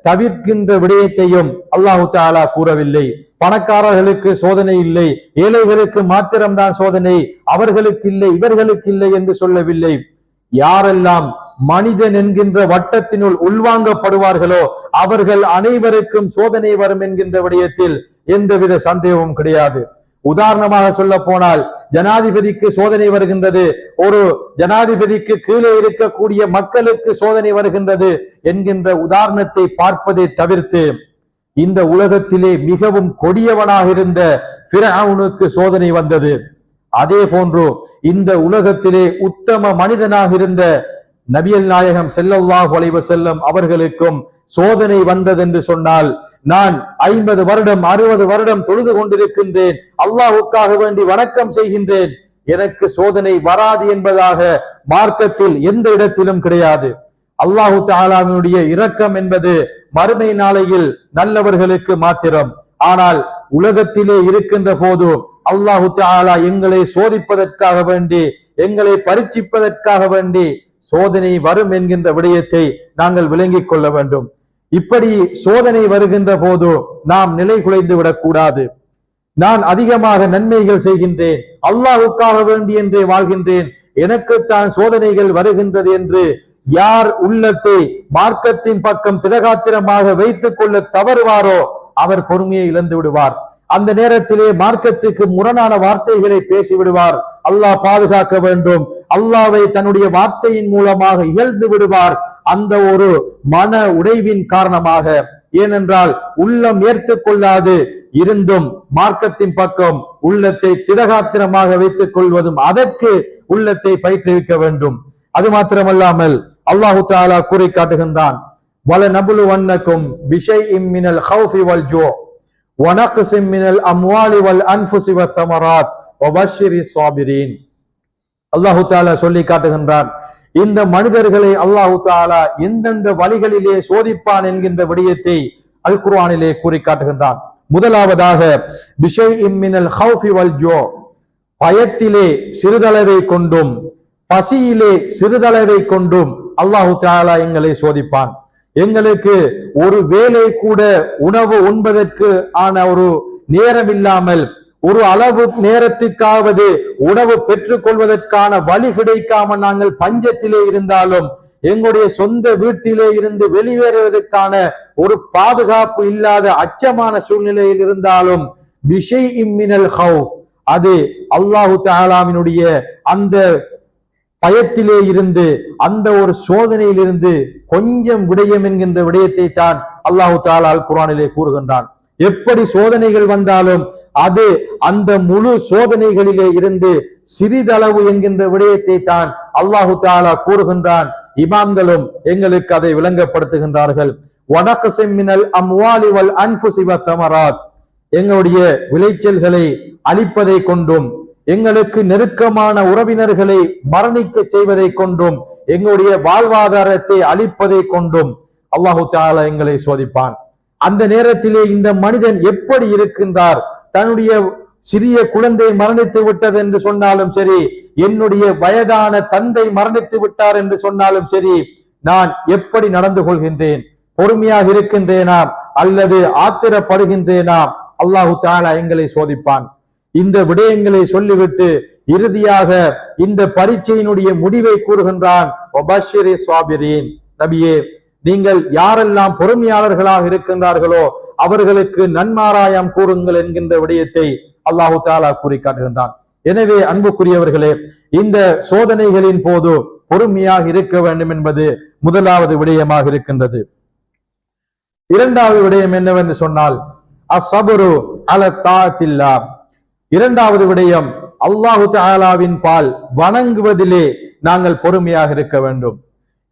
தவிர்க்கின்ற விடயத்தையும் அல்லாஹு தஆலா கூறவில்லை. பணக்காரர்களுக்கு சோதனை இல்லை, ஏழைகளுக்கு மாத்திரம்தான் சோதனை, அவர்களுக்கு இல்லை இவர்களுக்கு இல்லை என்று சொல்லவில்லை. யாரெல்லாம் மனிதன் என்கின்ற வட்டத்தினுள் உள்வாங்கப்படுவார்களோ அவர்கள் அனைவருக்கும் சோதனை வரும் என்கின்ற விடயத்தில் எந்தவித சந்தேகமும் கிடையாது. உதாரணமாக சொல்ல போனால், ஜனாதிபதிக்கு சோதனை வருகின்றது, ஒரு ஜனாதிபதிக்கு கீழே இருக்கக்கூடிய மக்களுக்கு சோதனை வருகின்றது என்கின்ற உதாரணத்தை பார்ப்பதை தவிர்த்து, இந்த உலகத்திலே மிகவும் கொடியவனாக இருந்த ஃபிரௌனுக்கு சோதனை வந்தது. அதே போன்று இந்த உலகத்திலே உத்தம மனிதனாக இருந்த நபியல் நாயகம் ஸல்லல்லாஹு அலைஹி வஸல்லம் அவர்களுக்கும் சோதனை வந்தது என்று சொன்னால், நான் 50 வருடம் 60 வருடம் தொழுது கொண்டிருக்கின்றேன், அல்லாஹ்வுக்காக வேண்டி வணக்கம் செய்கின்றேன், எனக்கு சோதனை வராது என்பதாக மார்க்கத்தில் எந்த இடத்திலும் கிடையாது. அல்லாஹு தஆலாவினுடைய இரக்கம் என்பது மறுமை நாளையில் நல்லவர்களுக்கு மாத்திரம். ஆனால் உலகத்திலே இருக்கின்ற போது அல்லாஹு தஆலா எங்களை சோதிப்பதற்காக வேண்டி, எங்களை பரீட்சிப்பதற்காக வேண்டி சோதனை வரும் என்கின்ற விடயத்தை நாங்கள் விளங்கிக் கொள்ள வேண்டும். இப்படி சோதனை வருகின்ற போது நாம் நிலை குலைந்து விடக்கூடாது. நான் அதிகமாக நன்மைகள் செய்கின்றேன், அல்லாஹ்வுக்காக வேண்டி என்றே வாழ்கின்றேன், எனக்குத்தான் சோதனைகள் வருகின்றது என்று யார் உள்ளத்தை மார்க்கத்தின் பக்கம் திடகாத்திரமாக வைத்துக் கொள்ள தவறுவாரோ அவர் பொறுமையை இழந்து விடுவார். அந்த நேரத்திலே மார்க்கத்துக்கு முரணான வார்த்தைகளை பேசி விடுவார். அல்லாஹ் பாதுகாக்க வேண்டும். அல்லாஹ்வை தன்னுடைய வார்த்தையின் மூலமாக இகழ்ந்து விடுவார், அந்த ஒரு மன உடைவின் காரணமாக. ஏனென்றால் உள்ளம் ஏற்றுக் கொள்ளாது இருந்தும் மார்க்கத்தின் பக்கம் உள்ளத்தை திடகாத்திரமாக வைத்துக் கொள்வதும் அதற்கு உள்ளத்தை பயிற்றுவிக்க வேண்டும். அது மாத்திரமல்லாமல் அல்லாஹு தஆலா கூறி காட்டுகின்றான், வலநபுலுவன்னக்கும் பிஷைஇம் மினல் ஹௌஃபி வல் ஜூ வனக்ஸிம் மினல் அம்வாலி வல் அன்ஃபுஸி வஸ்ஸமராத் வபஷ்ஷிரிஸ் ஸாபிரீன். அல்லாஹு தஆலா சொல்லி காட்டுகின்றான், இந்த மனிதர்களை அல்லாஹு தஆலா எந்தெந்த வழிகளிலே சோதிப்பான் என்கின்ற விடயத்தை அல் குர்ஆனிலே கூறி காட்டுகின்றான். முதலாவதாக பிஷைஇம் மினல் ஹௌஃபி வல் ஜூ, பயத்திலே சிறிதளவை கொண்டும் பசியிலே சிறிதளவை கொண்டும் அல்லாஹு தஆலா எங்களை சோதிப்பான். எங்களுக்கு ஒரு வேளை கூட உணவு உண்பதற்கு ஆன ஒரு நேரம் இல்லாமல், ஒரு அளவு நேரத்துக்காவது உணவு பெற்றுக் கொள்வதற்கான வழி கிடைக்காமல் நாங்கள் பஞ்சத்திலே இருந்தாலும், எங்களுடைய சொந்த வீட்டிலே இருந்து வெளியேறுவதற்கான ஒரு பாதுகாப்பு இல்லாத அச்சமான சூழ்நிலையில் இருந்தாலும், பிஷைஇம் மினல் ஹௌஃப், அது அல்லாஹு தஆலாவினுடைய அந்த பயத்திலே இருந்து, அந்த ஒரு சோதனையிலிருந்து கொஞ்சம் விடயம் என்கின்ற விடயத்தை தான் அல்லாஹு தஆலா அல் குர்ஆனிலே கூறுகின்றான். எப்படி சோதனைகள் வந்தாலும் அது அந்த முழு சோதனைகளிலே இருந்து சிறிதளவு என்கின்ற விடயத்தை தான் அல்லாஹு தஆலா கூறுகின்றான். இமாம்களும் எங்களுக்கு அதை விளங்கப்படுத்துகின்றார்கள். வனக்ஸிம் மினல் அம்வாலி வல் அன்ஃபுஸி வஸ்ஸமராத், எங்களுடைய விளைச்சல்களை அழிப்பதை கொண்டும் எங்களுக்கு நெருக்கமான உறவினர்களை மரணிக்க செய்வதை கொண்டும் எங்களுடைய வாழ்வாதாரத்தை அழிப்பதை கொண்டும் அல்லாஹு தஆலா எங்களை சோதிப்பான். அந்த நேரத்திலே இந்த மனிதன் எப்படி இருக்கின்றார்? தன்னுடைய சிறிய குழந்தை மரணித்து விட்டது என்று சொன்னாலும் சரி, என்னுடைய வயதான தந்தை மரணித்து விட்டார் என்று சொன்னாலும் சரி, நான் எப்படி நடந்து கொள்கின்றேன்? பொறுமையாக இருக்கின்றேனா அல்லது ஆத்திரப்படுகின்றேனா? அல்லாஹு தஆலா எங்களை சோதிப்பான். இந்த விடயங்களை சொல்லிவிட்டு இறுதியாக இந்த பரீட்சையினுடைய முடிவை கூறுகின்றான். வபஷிரி ஸாபிரீன், நபியே, நீங்கள் யாரெல்லாம் பொறுமையாளர்களாக இருக்கின்றார்களோ அவர்களுக்கு நன்மாராயம் கூறுங்கள் என்கின்ற விடயத்தை அல்லாஹு தஆலா கூறி காட்டுகின்றான். எனவே அன்புக்குரியவர்களே, இந்த சோதனைகளின் போது பொறுமையாக இருக்க வேண்டும் என்பது முதலாவது விடயமாக இருக்கின்றது. இரண்டாவது விடயம் என்னவென்று சொன்னால் அஸ்ஸப்ரு அலா தாஅத்தில்லாஹ். இரண்டாவது விடயம், அல்லாஹு தஆலாவின் பால் வணங்குவதிலே நாங்கள் பொறுமையாக இருக்க வேண்டும்.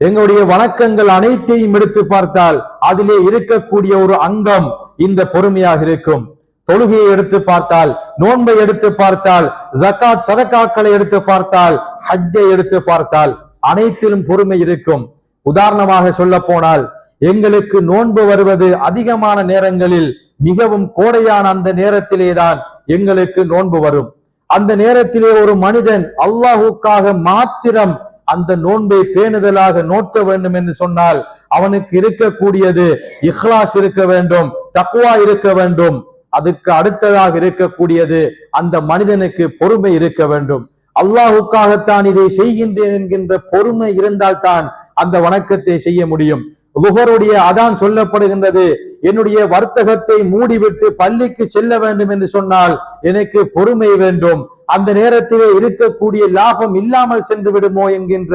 எங்களுடைய வணக்கங்கள் அனைத்தையும் எடுத்து பார்த்தால் அதிலே இருக்கக்கூடிய ஒரு அங்கம் இந்த பொறுமையாக இருக்கும். தொழுகையை எடுத்து பார்த்தால், நோன்பை எடுத்து பார்த்தால், ஜகாத் சதகாக்களை எடுத்து பார்த்தால், ஹஜ்ஜை எடுத்து பார்த்தால் அனைத்திலும் பொறுமை இருக்கும். உதாரணமாக சொல்ல போனால், எங்களுக்கு நோன்பு வருவது அதிகமான நேரங்களில் மிகவும் கோடையான அந்த நேரத்திலேதான் எங்களுக்கு நோன்பு வரும். அந்த நேரத்திலே ஒரு மனிதன் அல்லாஹுக்காக மாத்திரம் அந்த நோன்பை பேணுதலாக நோக்க வேண்டும் என்று சொன்னால் அவனுக்கு இருக்கக்கூடியது இஹ்லாஸ் இருக்க வேண்டும், தக்வா இருக்க வேண்டும். அதுக்கு அடுத்ததாக இருக்கக்கூடியது அந்த மனிதனுக்கு பொறுமை இருக்க வேண்டும். அல்லாஹுக்காகத்தான் இதை செய்கின்றேன் என்கின்ற பொறுமை இருந்தால்தான் அந்த வணக்கத்தை செய்ய முடியும். லுஹருடைய அதான் சொல்லப்படுகின்றது, என்னுடைய வர்த்தகத்தை மூடிவிட்டு பள்ளிக்கு செல்ல வேண்டும் என்று சொன்னால் எனக்கு பொறுமை வேண்டும். அந்த நேரத்திலே இருக்கக்கூடிய லாபம் இல்லாமல் சென்று விடுமோ என்கின்ற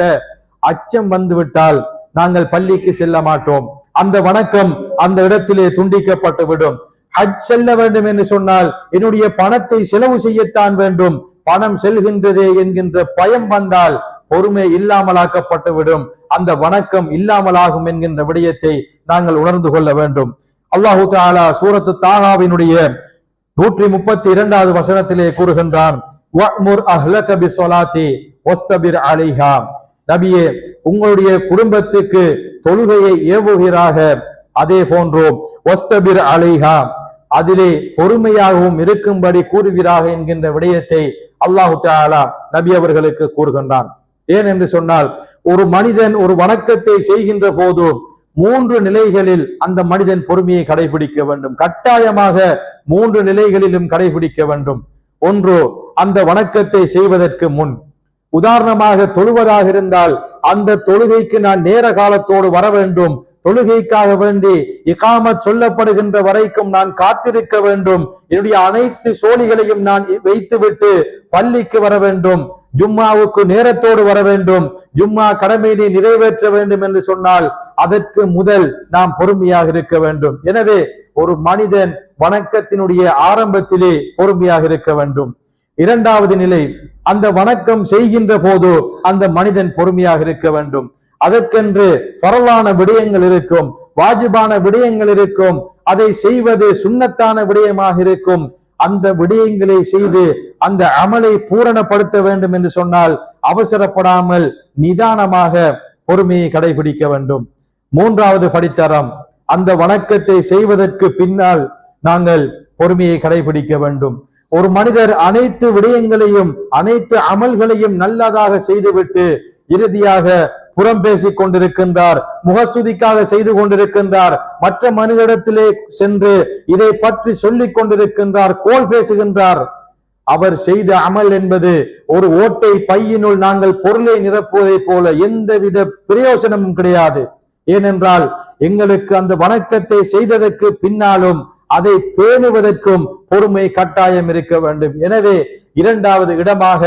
அச்சம் வந்துவிட்டால் நாங்கள் பள்ளிக்கு செல்ல மாட்டோம். அந்த வணக்கம் அந்த இடத்திலே துண்டிக்கப்பட்டு விடும். ஹஜ் செல்ல வேண்டும் என்று சொன்னால் என்னுடைய பணத்தை செலவு செய்யத்தான் வேண்டும், பணம் செல்கின்றதே என்கின்ற பயம் வந்தால் பொறுமை இல்லாமலாக்கப்பட்டு விடும், அந்த வணக்கம் இல்லாமலாகும் என்கின்ற விடயத்தை நாங்கள் உணர்ந்து கொள்ள வேண்டும். அல்லாஹு தஆலா சூரத்து தாகாவினுடைய 132வது வசனத்திலே கூறுகின்றான், வஅ்முர் அஹ்லக பிஸ்ஸலாத்தி வஸ்தபிர் அலைஹா. நபியே, உங்களுடைய குடும்பத்துக்கு தொழுகையை ஏவுகிறாக, அதே போன்று வஸ்தபிர் அலைஹா, அதிலே பொறுமையாகவும் இருக்கும்படி கூறுகிறாக என்கின்ற விடயத்தை அல்லாஹு தஆலா நபி அவர்களுக்கு கூறுகின்றான். ஏன் என்று சொன்னால், ஒரு மனிதன் ஒரு வணக்கத்தை செய்கின்ற போது 3 நிலைகளில் அந்த மனிதன் பொறுமையை கடைபிடிக்க வேண்டும். கட்டாயமாக 3 நிலைகளிலும் கடைபிடிக்க வேண்டும். ஒன்று, அந்த வணக்கத்தை செய்வதற்கு முன், உதாரணமாக தொழுவதாக இருந்தால் அந்த தொழுகைக்கு நான் நேர காலத்தோடு வர வேண்டும். தொழுகைக்காக வேண்டி இகாமத் சொல்லப்படுகின்ற வரைக்கும் நான் காத்திருக்க வேண்டும். என்னுடைய அனைத்து சோழிகளையும் நான் வைத்துவிட்டு பள்ளிக்கு வர வேண்டும். ஜும்மாவுக்கு நேரத்தோடு வர வேண்டும். ஜும்மா கடமையை நிறைவேற்ற வேண்டும் என்று சொன்னால் அதற்கு முதல் நாம் பொறுமையாக இருக்க வேண்டும். எனவே ஒரு மனிதன் வணக்கத்தினுடைய ஆரம்பத்திலே பொறுமையாக இருக்க வேண்டும். இரண்டாவது நிலை, அந்த வணக்கம் செய்கின்ற போது அந்த மனிதன் பொறுமையாக இருக்க வேண்டும். அதற்கென்று பரவான விடயங்கள் இருக்கும், வாஜிபான விடயங்கள் இருக்கும், அதை செய்வது சுன்னத்தான விடயமாக இருக்கும். அந்த விடயங்களை செய்து அந்த அமலை பூரணப்படுத்த வேண்டும் என்று சொன்னால் அவசரப்படாமல் நிதானமாக பொறுமையை கடைபிடிக்க வேண்டும். மூன்றாவது படித்தரம், அந்த வணக்கத்தை செய்வதற்கு பின்னால் நாங்கள் பொறுமையை கடைபிடிக்க வேண்டும். ஒரு மனிதர் அனைத்து விடயங்களையும் அனைத்து அமல்களையும் நல்லதாக செய்துவிட்டு இறுதியாக புறம் பேசிக் கொண்டிருக்கின்றார், முகஸ்துதிக்காக செய்து கொண்டிருக்கின்றார், மற்ற மனிதரிடத்திலே சென்று இதை பற்றி சொல்லிக் கொண்டிருக்கின்றார், கோல் பேசுகின்றார். அவர் செய்த அமல் என்பது ஒரு ஓட்டை பையினுள் நாங்கள் பொருளை நிரப்புவதைப் போல எந்தவித பிரயோசனமும் கிடையாது. ஏனென்றால் எங்களுக்கு அந்த வணக்கத்தை செய்ததற்கு பின்னாலும் அதை பேணுவதற்கும் பொறுமை கட்டாயம் இருக்க வேண்டும். எனவே இரண்டாவது இடமாக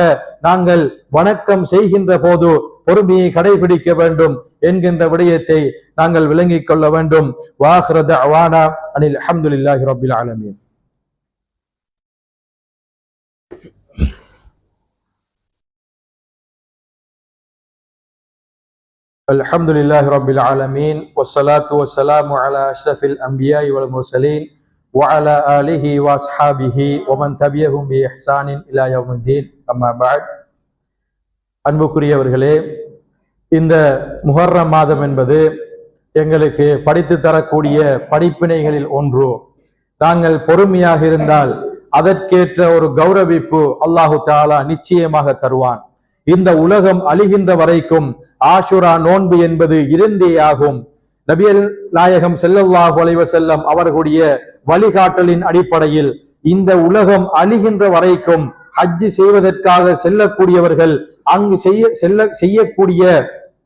நாங்கள் வணக்கம் செய்கின்ற போது பொறுமையை கடைபிடிக்க வேண்டும் என்கின்ற விடயத்தை நாங்கள் விளங்கிக் கொள்ள வேண்டும். வாஹிரு தஅவானா அனில் ஹம்துலில்லாஹி ரப்பில் ஆலமீன். அல்ஹம்துலில்லாஹி ரப்பில் ஆலமீன் வஸ்ஸலாத்து வஸ்ஸலாமு அலா அஷ்ரஃபில் அன்பியாஇ வல் முர்சலீன் வஅலா ஆலிஹி வஸ்ஹாபிஹி வமன் தபியஹும் பி இஹ்சானின் இலா யௌமித்தீன். அம்மா பஅத். அன்புக்குரியவர்களே, இந்த முஹர்ரம் மாதம் என்பது எங்களுக்கு படித்து தரக்கூடிய படிப்பினைகளில் ஒன்று. நாங்கள் பொறுமையாக இருந்தால் அதற்கேற்ற ஒரு கௌரவிப்பு அல்லாஹு தஆலா நிச்சயமாக தருவான். இந்த உலகம் அழிகின்ற வரைக்கும் ஆஷுரா நோன்பு என்பது இருந்தே ஆகும். நபிகள் நாயகம் ஸல்லல்லாஹு அலைஹி வஸல்லம் அவர்களுடைய வழிகாட்டலின் அடிப்படையில் இந்த உலகம் அழிகின்ற வரைக்கும் ஹஜ் செய்வதற்காக செல்லக்கூடியவர்கள் அங்கு செய்யக்கூடிய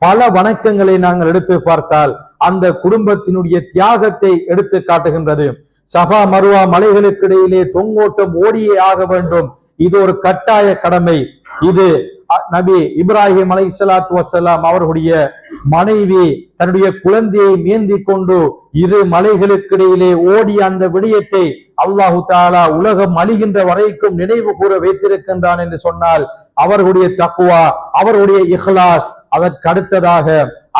பல வணக்கங்களை நாங்கள் எடுத்து பார்த்தால் அந்த குடும்பத்தினுடைய தியாகத்தை எடுத்து காட்டுகின்றது. சஃபா மருவா மலைகளுக்கு இடையிலே தொங்கோட்டம் ஓடியே ஆக வேண்டும். இது ஒரு கட்டாய கடமை. இது நபி இப்ராஹிம் அலைஹிஸ்ஸலாத்து வஸ்ஸலாம் அவர்களுடைய மனைவி தன்னுடைய குழந்தையை மேந்தி கொண்டு இரு மலைகளுக்கு இடையிலே ஓடி அந்த விடயத்தை அல்லாஹு தஆலா உலகம் அழிகின்ற வரைக்கும் நினைவு கூற வைத்திருக்கின்றான் என்று சொன்னால் அவர்களுடைய தக்வா, அவர்களுடைய இஹ்லாஸ், அதற்கு அடுத்ததாக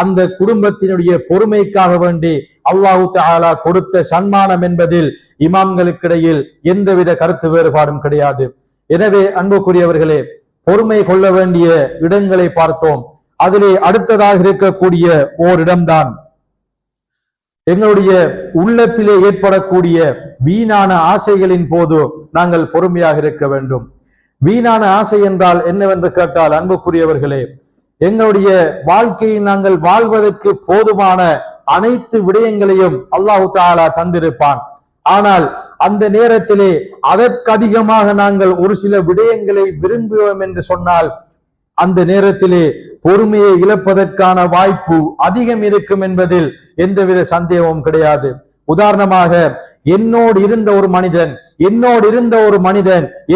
அந்த குடும்பத்தினுடைய பொறுமைக்காக வேண்டி அல்லாஹு தஆலா கொடுத்த சன்மானம் என்பதில் இமாம்களுக்கிடையில் எந்தவித கருத்து வேறுபாடும் கிடையாது. எனவே அன்புக்குரியவர்களே, பொறுமை கொள்ள வேண்டிய இடங்களை பார்த்தோம். அதிலே அடுத்ததாக இருக்கக்கூடிய ஓரிடம்தான் எங்களுடைய உள்ளத்திலே ஏற்படக்கூடிய வீணான ஆசைகளின் போது நாங்கள் பொறுமையாக இருக்க வேண்டும். வீணான ஆசை என்றால் என்னவென்று கேட்டால், அன்புக்குரியவர்களே, எங்களுடைய வாழ்க்கையை நாங்கள் வாழ்வதற்கு போதுமான அனைத்து விடயங்களையும் அல்லாஹு தஆலா தந்திருப்பான். ஆனால் அந்த நேரத்திலே அதற்கு அதிகமாக நாங்கள் ஒரு சில விடயங்களை விரும்புவோம் என்று சொன்னால் அந்த நேரத்திலே பொறுமையை இழப்பதற்கான வாய்ப்பு அதிகம் இருக்கும் என்பதில் எந்தவித சந்தேகமும் கிடையாது. உதாரணமாக, என்னோடு இருந்த ஒரு மனிதன்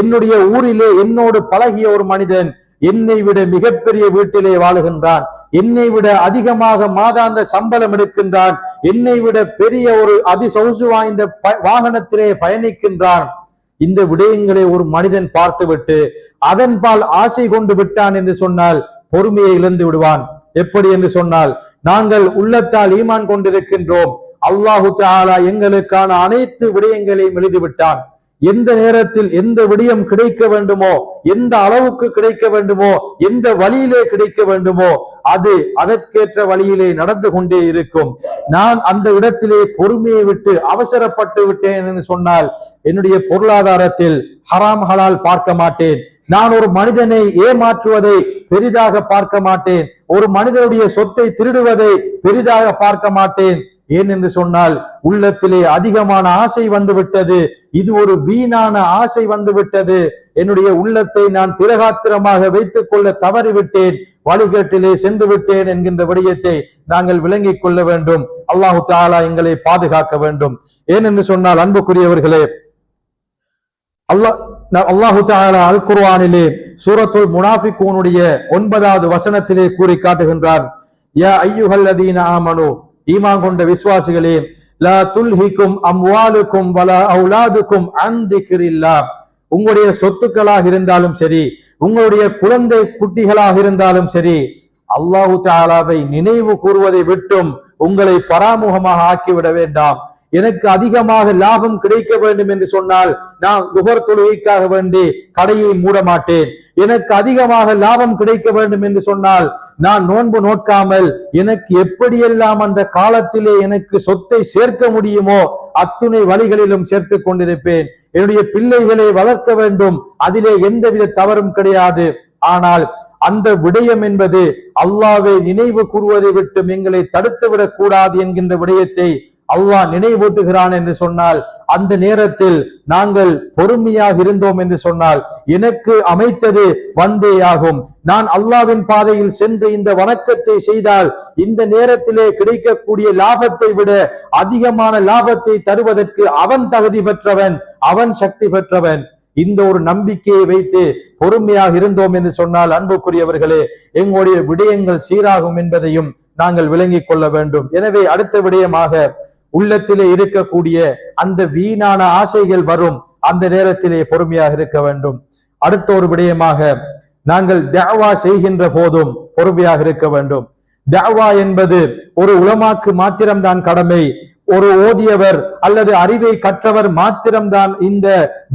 என்னுடைய ஊரிலே என்னோடு பழகிய ஒரு மனிதன் என்னை விட மிகப்பெரிய வீட்டிலே வாழுகின்றான், என்னை விட அதிகமாக மாதாந்த சம்பளம் எடுக்கின்றான், என்னை விட பெரிய ஒரு அதிசொகுசு வாய்ந்த வாகனத்திலே பயணிக்கின்றான். இந்த விடயங்களை ஒரு மனிதன் பார்த்துவிட்டு அதன்பால் ஆசை கொண்டு விட்டான் என்று சொன்னால் பொறுமையை இழந்து விடுவான். எப்படி என்று சொன்னால், நாங்கள் உள்ளத்தால் ஈமான் கொண்டிருக்கின்றோம், அல்லாஹு தஆலா எங்களுக்கான அனைத்து விடயங்களையும் எழுதிவிட்டான். எந்த நேரத்தில் எந்த விடயம் கிடைக்க வேண்டுமோ, எந்த அளவுக்கு கிடைக்க வேண்டுமோ, எந்த வழியிலே கிடைக்க வேண்டுமோ அது அதற்கேற்ற வழியிலே நடந்து கொண்டே இருக்கும். நான் அந்த இடத்திலே பொறுமையை விட்டு அவசரப்பட்டு விட்டேன் என்று சொன்னால் என்னுடைய பொருளாதாரத்தில் ஹராம் ஹலால் பார்க்க மாட்டேன். நான் ஒரு மனிதனை ஏமாற்றுவதை பெரிதாக பார்க்க மாட்டேன். ஒரு மனிதனுடைய சொத்தை திருடுவதை பெரிதாக பார்க்க மாட்டேன். ஏன் என்று சொன்னால் உள்ளத்திலே அதிகமான ஆசை வந்துவிட்டது. இது ஒரு வீணான ஆசை வந்துவிட்டது. என்னுடைய உள்ளத்தை நான் திரகாத்திரமாக வைத்துக் கொள்ள தவறிவிட்டேன், வழிகேட்டிலே சென்று விட்டேன் என்கின்ற விடயத்தை நாங்கள் விளங்கிக் கொள்ள வேண்டும். அல்லாஹு தஆலா எங்களை பாதுகாக்க வேண்டும். ஏன் என்று சொன்னால் அன்புக்குரியவர்களே, அல்லாஹு தஆலா அல் குர்ஆனிலே சூரத்துல் முனாஃபிகூனுடைய 9வது வசனத்திலே கூறி காட்டுகின்றார், யா அய்யுஹல்லதீன ஆமனு, ஈமான் கொண்ட விசுவாசிகளே, லா துல்ஹிக்கும் அம்வாலுக்கும் வலா அவுலாதுக்கும் அன் திக்ரில்லாஹ், உங்களுடைய சொத்துக்களாக இருந்தாலும் சரி, உங்களுடைய குழந்தை குட்டிகளாக இருந்தாலும் சரி, அல்லாஹு தஆலாவை நினைவு கூறுவதை விட்டும் உங்களை பராமுகமாக ஆக்கிவிட வேண்டாம். எனக்கு அதிகமாக லாபம் கிடைக்க வேண்டும் என்று சொன்னால் நான் லுஹர் தொழுகைக்காக வேண்டி கடையை மூட மாட்டேன். எனக்கு அதிகமாக லாபம் கிடைக்க வேண்டும் என்று சொன்னால் நான் நோன்பு நோக்காமல் எனக்கு எப்படியெல்லாம் அந்த காலத்திலே எனக்கு சொத்தை சேர்க்க முடியுமோ அத்துணை வழிகளிலும் சேர்த்து கொண்டிருப்பேன். என்னுடைய பிள்ளைகளை வளர்க்க வேண்டும், அதிலே எந்தவித தவறும் கிடையாது. ஆனால் அந்த விடயம் என்பது அல்லாஹ்வை நினைவு கூறுவதை விட்டு எங்களை தடுத்து விடக் கூடாது என்கின்ற விடயத்தை அல்லாஹ் நினைவூட்டுகிறான் என்று சொன்னால் அந்த நேரத்தில் நாங்கள் பொறுமையாக இருந்தோம் என்று சொன்னால் எனக்கு அமைத்தது வந்தே ஆகும். நான் அல்லாஹ்வின் பாதையில் சென்று இந்த வணக்கத்தை செய்தால் இந்த நேரத்திலே கிடைக்கக்கூடிய லாபத்தை விட அதிகமான லாபத்தை தருவதற்கு அவன் தகுதி பெற்றவன், அவன் சக்தி பெற்றவன். இந்த ஒரு நம்பிக்கையை வைத்து பொறுமையாக இருந்தோம் என்று சொன்னால் அன்புக்குரியவர்களே, எங்களுடைய விடயங்கள் சீராகும் என்பதையும் நாங்கள் விளங்கிக் கொள்ள வேண்டும். எனவே அடுத்த விடயமாக, உள்ளத்திலே இருக்கக்கூடிய அந்த வீணான ஆசைகள் வரும் அந்த நேரத்திலே பொறுமையாக இருக்க வேண்டும். அடுத்த ஒரு விடயமாக, நாங்கள் தஅவா செய்கின்ற போதும் பொறுமையாக இருக்க வேண்டும். தஅவா என்பது ஒரு உலமாக்கு மாத்திரம்தான் கடமை, ஒரு ஓதியவர் அல்லது அறிவை கற்றவர் மாத்திரம்தான் இந்த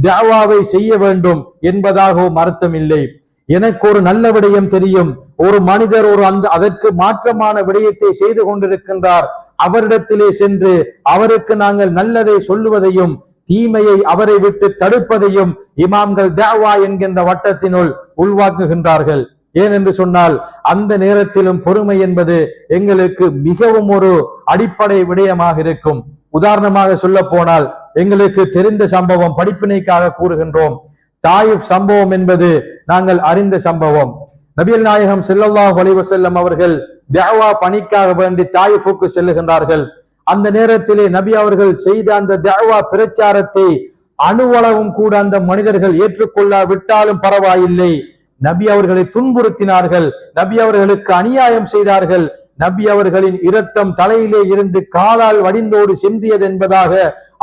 தஅவாவை செய்ய வேண்டும் என்பதாகவும் அர்த்தம் இல்லை. எனக்கு ஒரு நல்ல விடயம் தெரியும், ஒரு மனிதர் அதற்கு மாற்றமான விடயத்தை செய்து கொண்டிருக்கின்றார், அவரிடத்திலே சென்று அவருக்கு நாங்கள் நல்லதை சொல்லுவதையும் தீமையை அவரை விட்டு தடுப்பதையும் இமாம்கள் தஅவா என்கின்ற வட்டத்தினுள் உள்வாக்குகின்றார்கள். ஏனென்று சொன்னால் அந்த நேரத்திலும் பொறுமை என்பது எங்களுக்கு மிகவும் ஒரு அடிப்படை விடயமாக இருக்கும். உதாரணமாக சொல்ல போனால், எங்களுக்கு தெரிந்த சம்பவம், படிப்பினைக்காக கூறுகின்றோம். தாயிஃப் சம்பவம் என்பது நாங்கள் அறிந்த சம்பவம். நபிகள் நாயகம் ஸல்லல்லாஹு அலைஹி வஸல்லம் அவர்கள் தஅவா பணிக்காக வேண்டி தாயிஃபுக்கு செல்லுகின்றார்கள். அந்த நேரத்திலே நபி அவர்கள் செய்த அந்த தஅவா பிரச்சாரத்தை அணுவளவும் கூட அந்த மனிதர்கள் ஏற்றுக்கொள்ளாவிட்டாலும் பரவாயில்லை, நபி அவர்களை துன்புறுத்தினார்கள், நபி அவர்களுக்கு அநியாயம் செய்தார்கள், நபி அவர்களின் இரத்தம் தலையிலே இருந்து காலால் வடிந்தோடு சென்றியது என்பதாக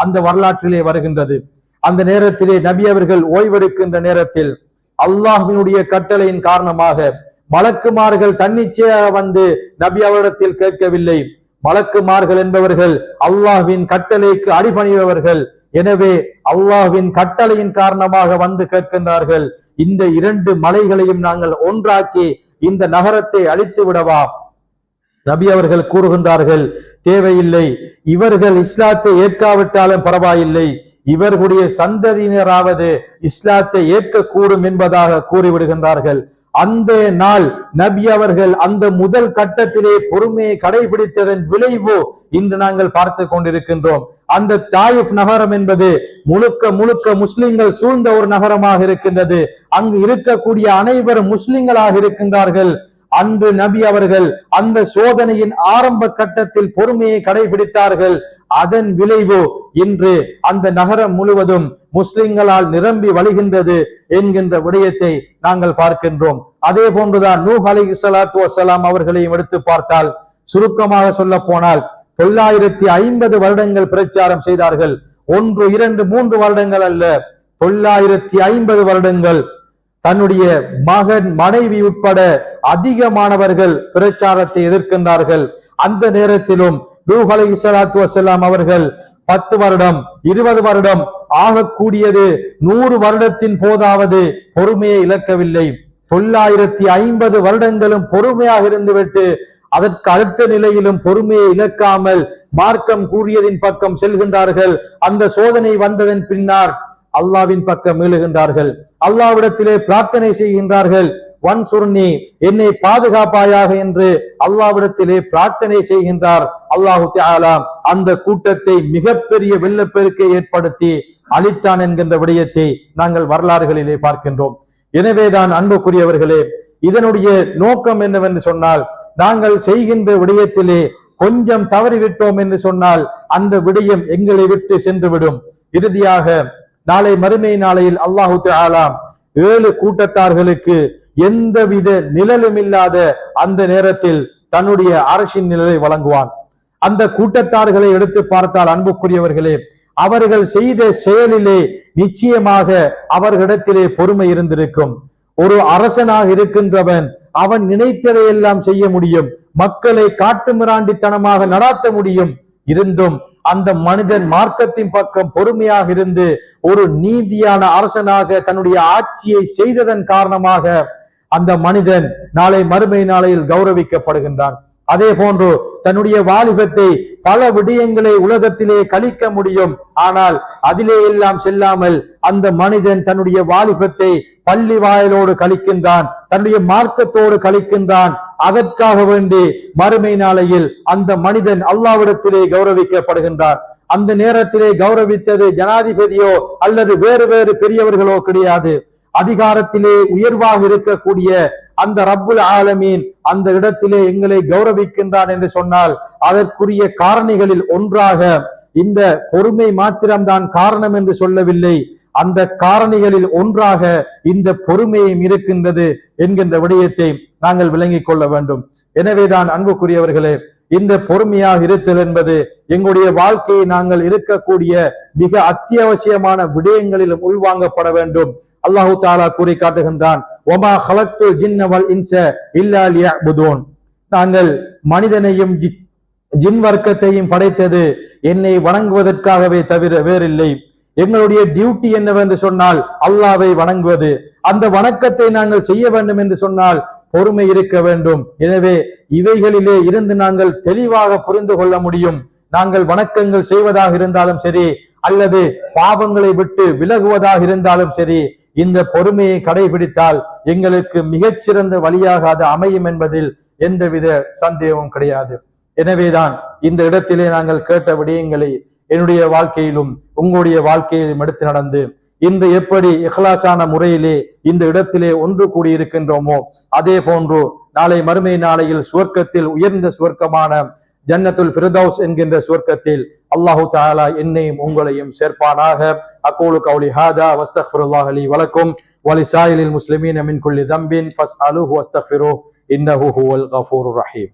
அந்த வரலாற்றிலே வருகின்றது. அந்த நேரத்திலே நபி அவர்கள் ஓய்வெடுக்கின்ற நேரத்தில் அல்லாஹ்வினுடைய கட்டளையின் காரணமாக மலக்குமார்கள் தன்னிச்சையாக வந்து நபி அவரிடத்தில் கேட்கவில்லை. மலக்குமார்கள் என்பவர்கள் அல்லாஹ்வின் கட்டளைக்கு அடிபணிபவர்கள். எனவே அல்லாஹ்வின் கட்டளையின் காரணமாக வந்து கேட்கின்றார்கள், இந்த இரண்டு மலைகளையும் நாங்கள் ஒன்றாக்கி இந்த நகரத்தை அழித்து விடவா? நபி அவர்கள் கூறுகின்றார்கள், தேவையில்லை, இவர்கள் இஸ்லாத்தை ஏற்காவிட்டாலும் பரவாயில்லை, இவர்களுடைய சந்ததியினராவது இஸ்லாத்தை ஏற்கக்கூடும் என்பதாக கூறிவிடுகின்றார்கள். அந்த நாள் நபி அவர்கள் அந்த முதல் கட்டத்திலே பொறுமையை கடைபிடித்ததன் விளைவு இன்று நாங்கள் பார்த்து கொண்டிருக்கின்றோம். அந்த தாயிஃப் நகரம் என்பது முழுக்க முழுக்க முஸ்லிம்கள் சூழ்ந்த ஒரு நகரமாக இருக்கின்றது. அங்கு இருக்கக்கூடிய அனைவரும் முஸ்லிம்களாக இருக்கின்றார்கள். அன்று நபி அவர்கள் அந்த சோதனையின் ஆரம்ப கட்டத்தில் பொறுமையை கடைபிடித்தார்கள். அதன் விளைவு இன்று அந்த நகரம் முழுவதும் முஸ்லிம்களால் நிரம்பி வழிகின்றது என்கின்ற விடயத்தை நாங்கள் பார்க்கின்றோம். அதே போன்றுதான் நூஹ் அலைஹிஸ்ஸலாத்து வஸ்ஸலாம் அவர்களையும் எடுத்து பார்த்தால், சுருக்கமாக சொல்ல போனால் 950 வருடங்கள் பிரச்சாரம் செய்தார்கள். 1, 2, 3 வருடங்கள் அல்ல, 950 வருடங்கள் தன்னுடைய மகன், மனைவி உட்பட அதிகமானவர்கள் பிரச்சாரத்தை எதிர்க்கின்றார்கள். அந்த நேரத்திலும் நூஹ் அலைஹிஸ்ஸலாத்து வஸ்ஸலாம் அவர்கள் 10 வருடம் 20 வருடம் ஆகக்கூடியது 100 வருடத்தின் போதாவது பொறுமையை இழக்கவில்லை. 950 வருடங்களும் பொறுமையாக இருந்துவிட்டு அதற்கு அடுத்த நிலையிலும் பொறுமையை இழக்காமல் மார்க்கம் கூறியதின் பக்கம் செல்கின்றார்கள். அந்த சோதனை வந்ததன் பின்னர் அல்லாவின் பக்கம் மீளுகின்றார்கள், அல்லாவிடத்திலே பிரார்த்தனை செய்கின்றார்கள். வன்சுர்னி, என்னை பாதுகாப்பாயாக என்று அல்லாவிடத்திலே பிரார்த்தனை செய்கின்றார். அல்லாஹு தஆலா அந்த கூட்டத்தை மிகப்பெரிய வெள்ளப்பெருக்கை ஏற்படுத்தி அழித்தான் என்கின்ற விடயத்தை நாங்கள் வரலாறுகளிலே பார்க்கின்றோம். எனவேதான் அன்புக்குரியவர்களே, இதனுடைய நோக்கம் என்னவென்று சொன்னால், நாங்கள் செய்கின்ற விடயத்திலே கொஞ்சம் தவறிவிட்டோம் என்று சொன்னால் அந்த விடயம் எங்களை விட்டு சென்றுவிடும். இறுதியாக நாளை மறுமை நாளையில் அல்லாஹு தஆலா 7 கூட்டத்தார்களுக்கு எந்தவித நிழலும் இல்லாத அந்த நேரத்தில் தன்னுடைய அரசின் நிழலை வழங்குவான். அந்த கூட்டத்தார்களை எடுத்து பார்த்தால் அன்புக்குரியவர்களே, அவர்கள் செய்த செயலிலே நிச்சயமாக அவர்களிடத்திலே பொறுமை இருந்திருக்கும். ஒரு அரசனாக இருக்கின்றவன் அவன் நினைத்ததை எல்லாம் செய்ய முடியும், மக்களை காட்டுமிராண்டித்தனமாக நடாத்த முடியும். இருந்தும் அந்த மனிதன் மார்க்கத்தின் பக்கம் பொறுமையாக இருந்து ஒரு நீதியான அரசனாக தன்னுடைய ஆட்சியை செய்ததன் காரணமாக அந்த மனிதன் நாளை மறுமை நாளையில் கௌரவிக்கப்படுகின்றான். அதே போன்று தன்னுடைய வாலிபத்தை பல விடயங்களை உலகத்திலே கழிக்க முடியும், ஆனால் அதிலே எல்லாம் செல்லாமல் அந்த மனிதன் தன்னுடைய வாலிபத்தை பள்ளி வாயிலோடு கழிக்கின்றான், தன்னுடைய மார்க்கத்தோடு கழிக்கின்றான். அதற்காக வேண்டி மறுமை நாளையில் அந்த மனிதன் அல்லாஹ்விடத்திலே கௌரவிக்கப்படுகின்றான். அந்த நேரத்திலே கௌரவித்தது ஜனாதிபதியோ அல்லது வேறு வேறு பெரியவர்களோ கிடையாது. அதிகாரத்திலே உயர்வாக இருக்கக்கூடிய அந்த ரப்புல் ஆலமீன் அந்த இடத்திலே எங்களை கௌரவிக்கின்றான் என்று சொன்னால் அதற்குரிய காரணிகளில் ஒன்றாக இந்த பொறுமை மாத்திரம்தான் காரணம் என்று சொல்லவில்லை. அந்த காரணிகளில் ஒன்றாக இந்த பொறுமையும் இருக்கின்றது என்கின்ற விடயத்தை நாங்கள் விளங்கிக் கொள்ள வேண்டும். எனவேதான் அன்புக்குரியவர்களே, இந்த பொறுமையாக இருத்தல் என்பது எங்களுடைய வாழ்க்கையை நாங்கள் இருக்கக்கூடிய மிக அத்தியாவசியமான விடயங்களிலும் உள்வாங்கப்பட வேண்டும். அல்லாஹு தாலா கூறி காட்டுகின்றான், ஒமா ஹலக்துல் ஜின்ன வல் இன்ஸ இல்லா லியஅ்புதூன், நாங்கள் மனிதனையும் ஜின் வர்க்கத்தையும் படைத்தது என்னை வணங்குவதற்காகவே தவிர வேறில்லை. எங்களுடைய டியூட்டி என்னவென்று சொன்னால் அல்லாஹ்வை வணங்குவது. அந்த வணக்கத்தை நாங்கள் செய்ய வேண்டும் என்று சொன்னால் பொறுமை இருக்க வேண்டும். எனவே இவைகளிலே இருந்து நாங்கள் தெளிவாக புரிந்து கொள்ள முடியும். நாங்கள் வணக்கங்கள் செய்வதாக இருந்தாலும் சரி, அல்லது பாவங்களை விட்டு விலகுவதாக இருந்தாலும் சரி, இந்த பொறுமையை கடைபிடித்தால் எங்களுக்கு மிகச்சிறந்த வழியாக அது அமையும் என்பதில் எந்தவித சந்தேகமும் கிடையாது. எனவேதான் இந்த இடத்திலே நாங்கள் கேட்ட விடயங்களை என்னுடைய வாழ்க்கையிலும் உங்களுடைய வாழ்க்கையிலும் எடுத்து நடந்து இன்று எப்படி இஹ்லாஸான முறையிலே இந்த இடத்திலே ஒன்று கூடி இருக்கின்றோமோ, அதே போன்று நாளை மறுமை நாளையில் சுவர்க்கத்தில் உயர்ந்த சுவர்க்கமான ஜன்னத்துல் ஃபிர்தௌஸ் என்கின்ற சுவர்க்கத்தில் அல்லாஹு தஆலா என்னையும் உங்களையும் சேர்ப்பானாக. அகூலு கௌலி ஹாதா வஸ்தக்ஃபிருல்லாஹ் லி வலக்கும் வலிசாயிலில் முஸ்லிமீன மின் குல்லி தம்பின் ஃபஸ்அலுஹு வஸ்தக்ஃபிருஹு இன்னஹு ஹுவல் கஃபூருர் ரஹீம்.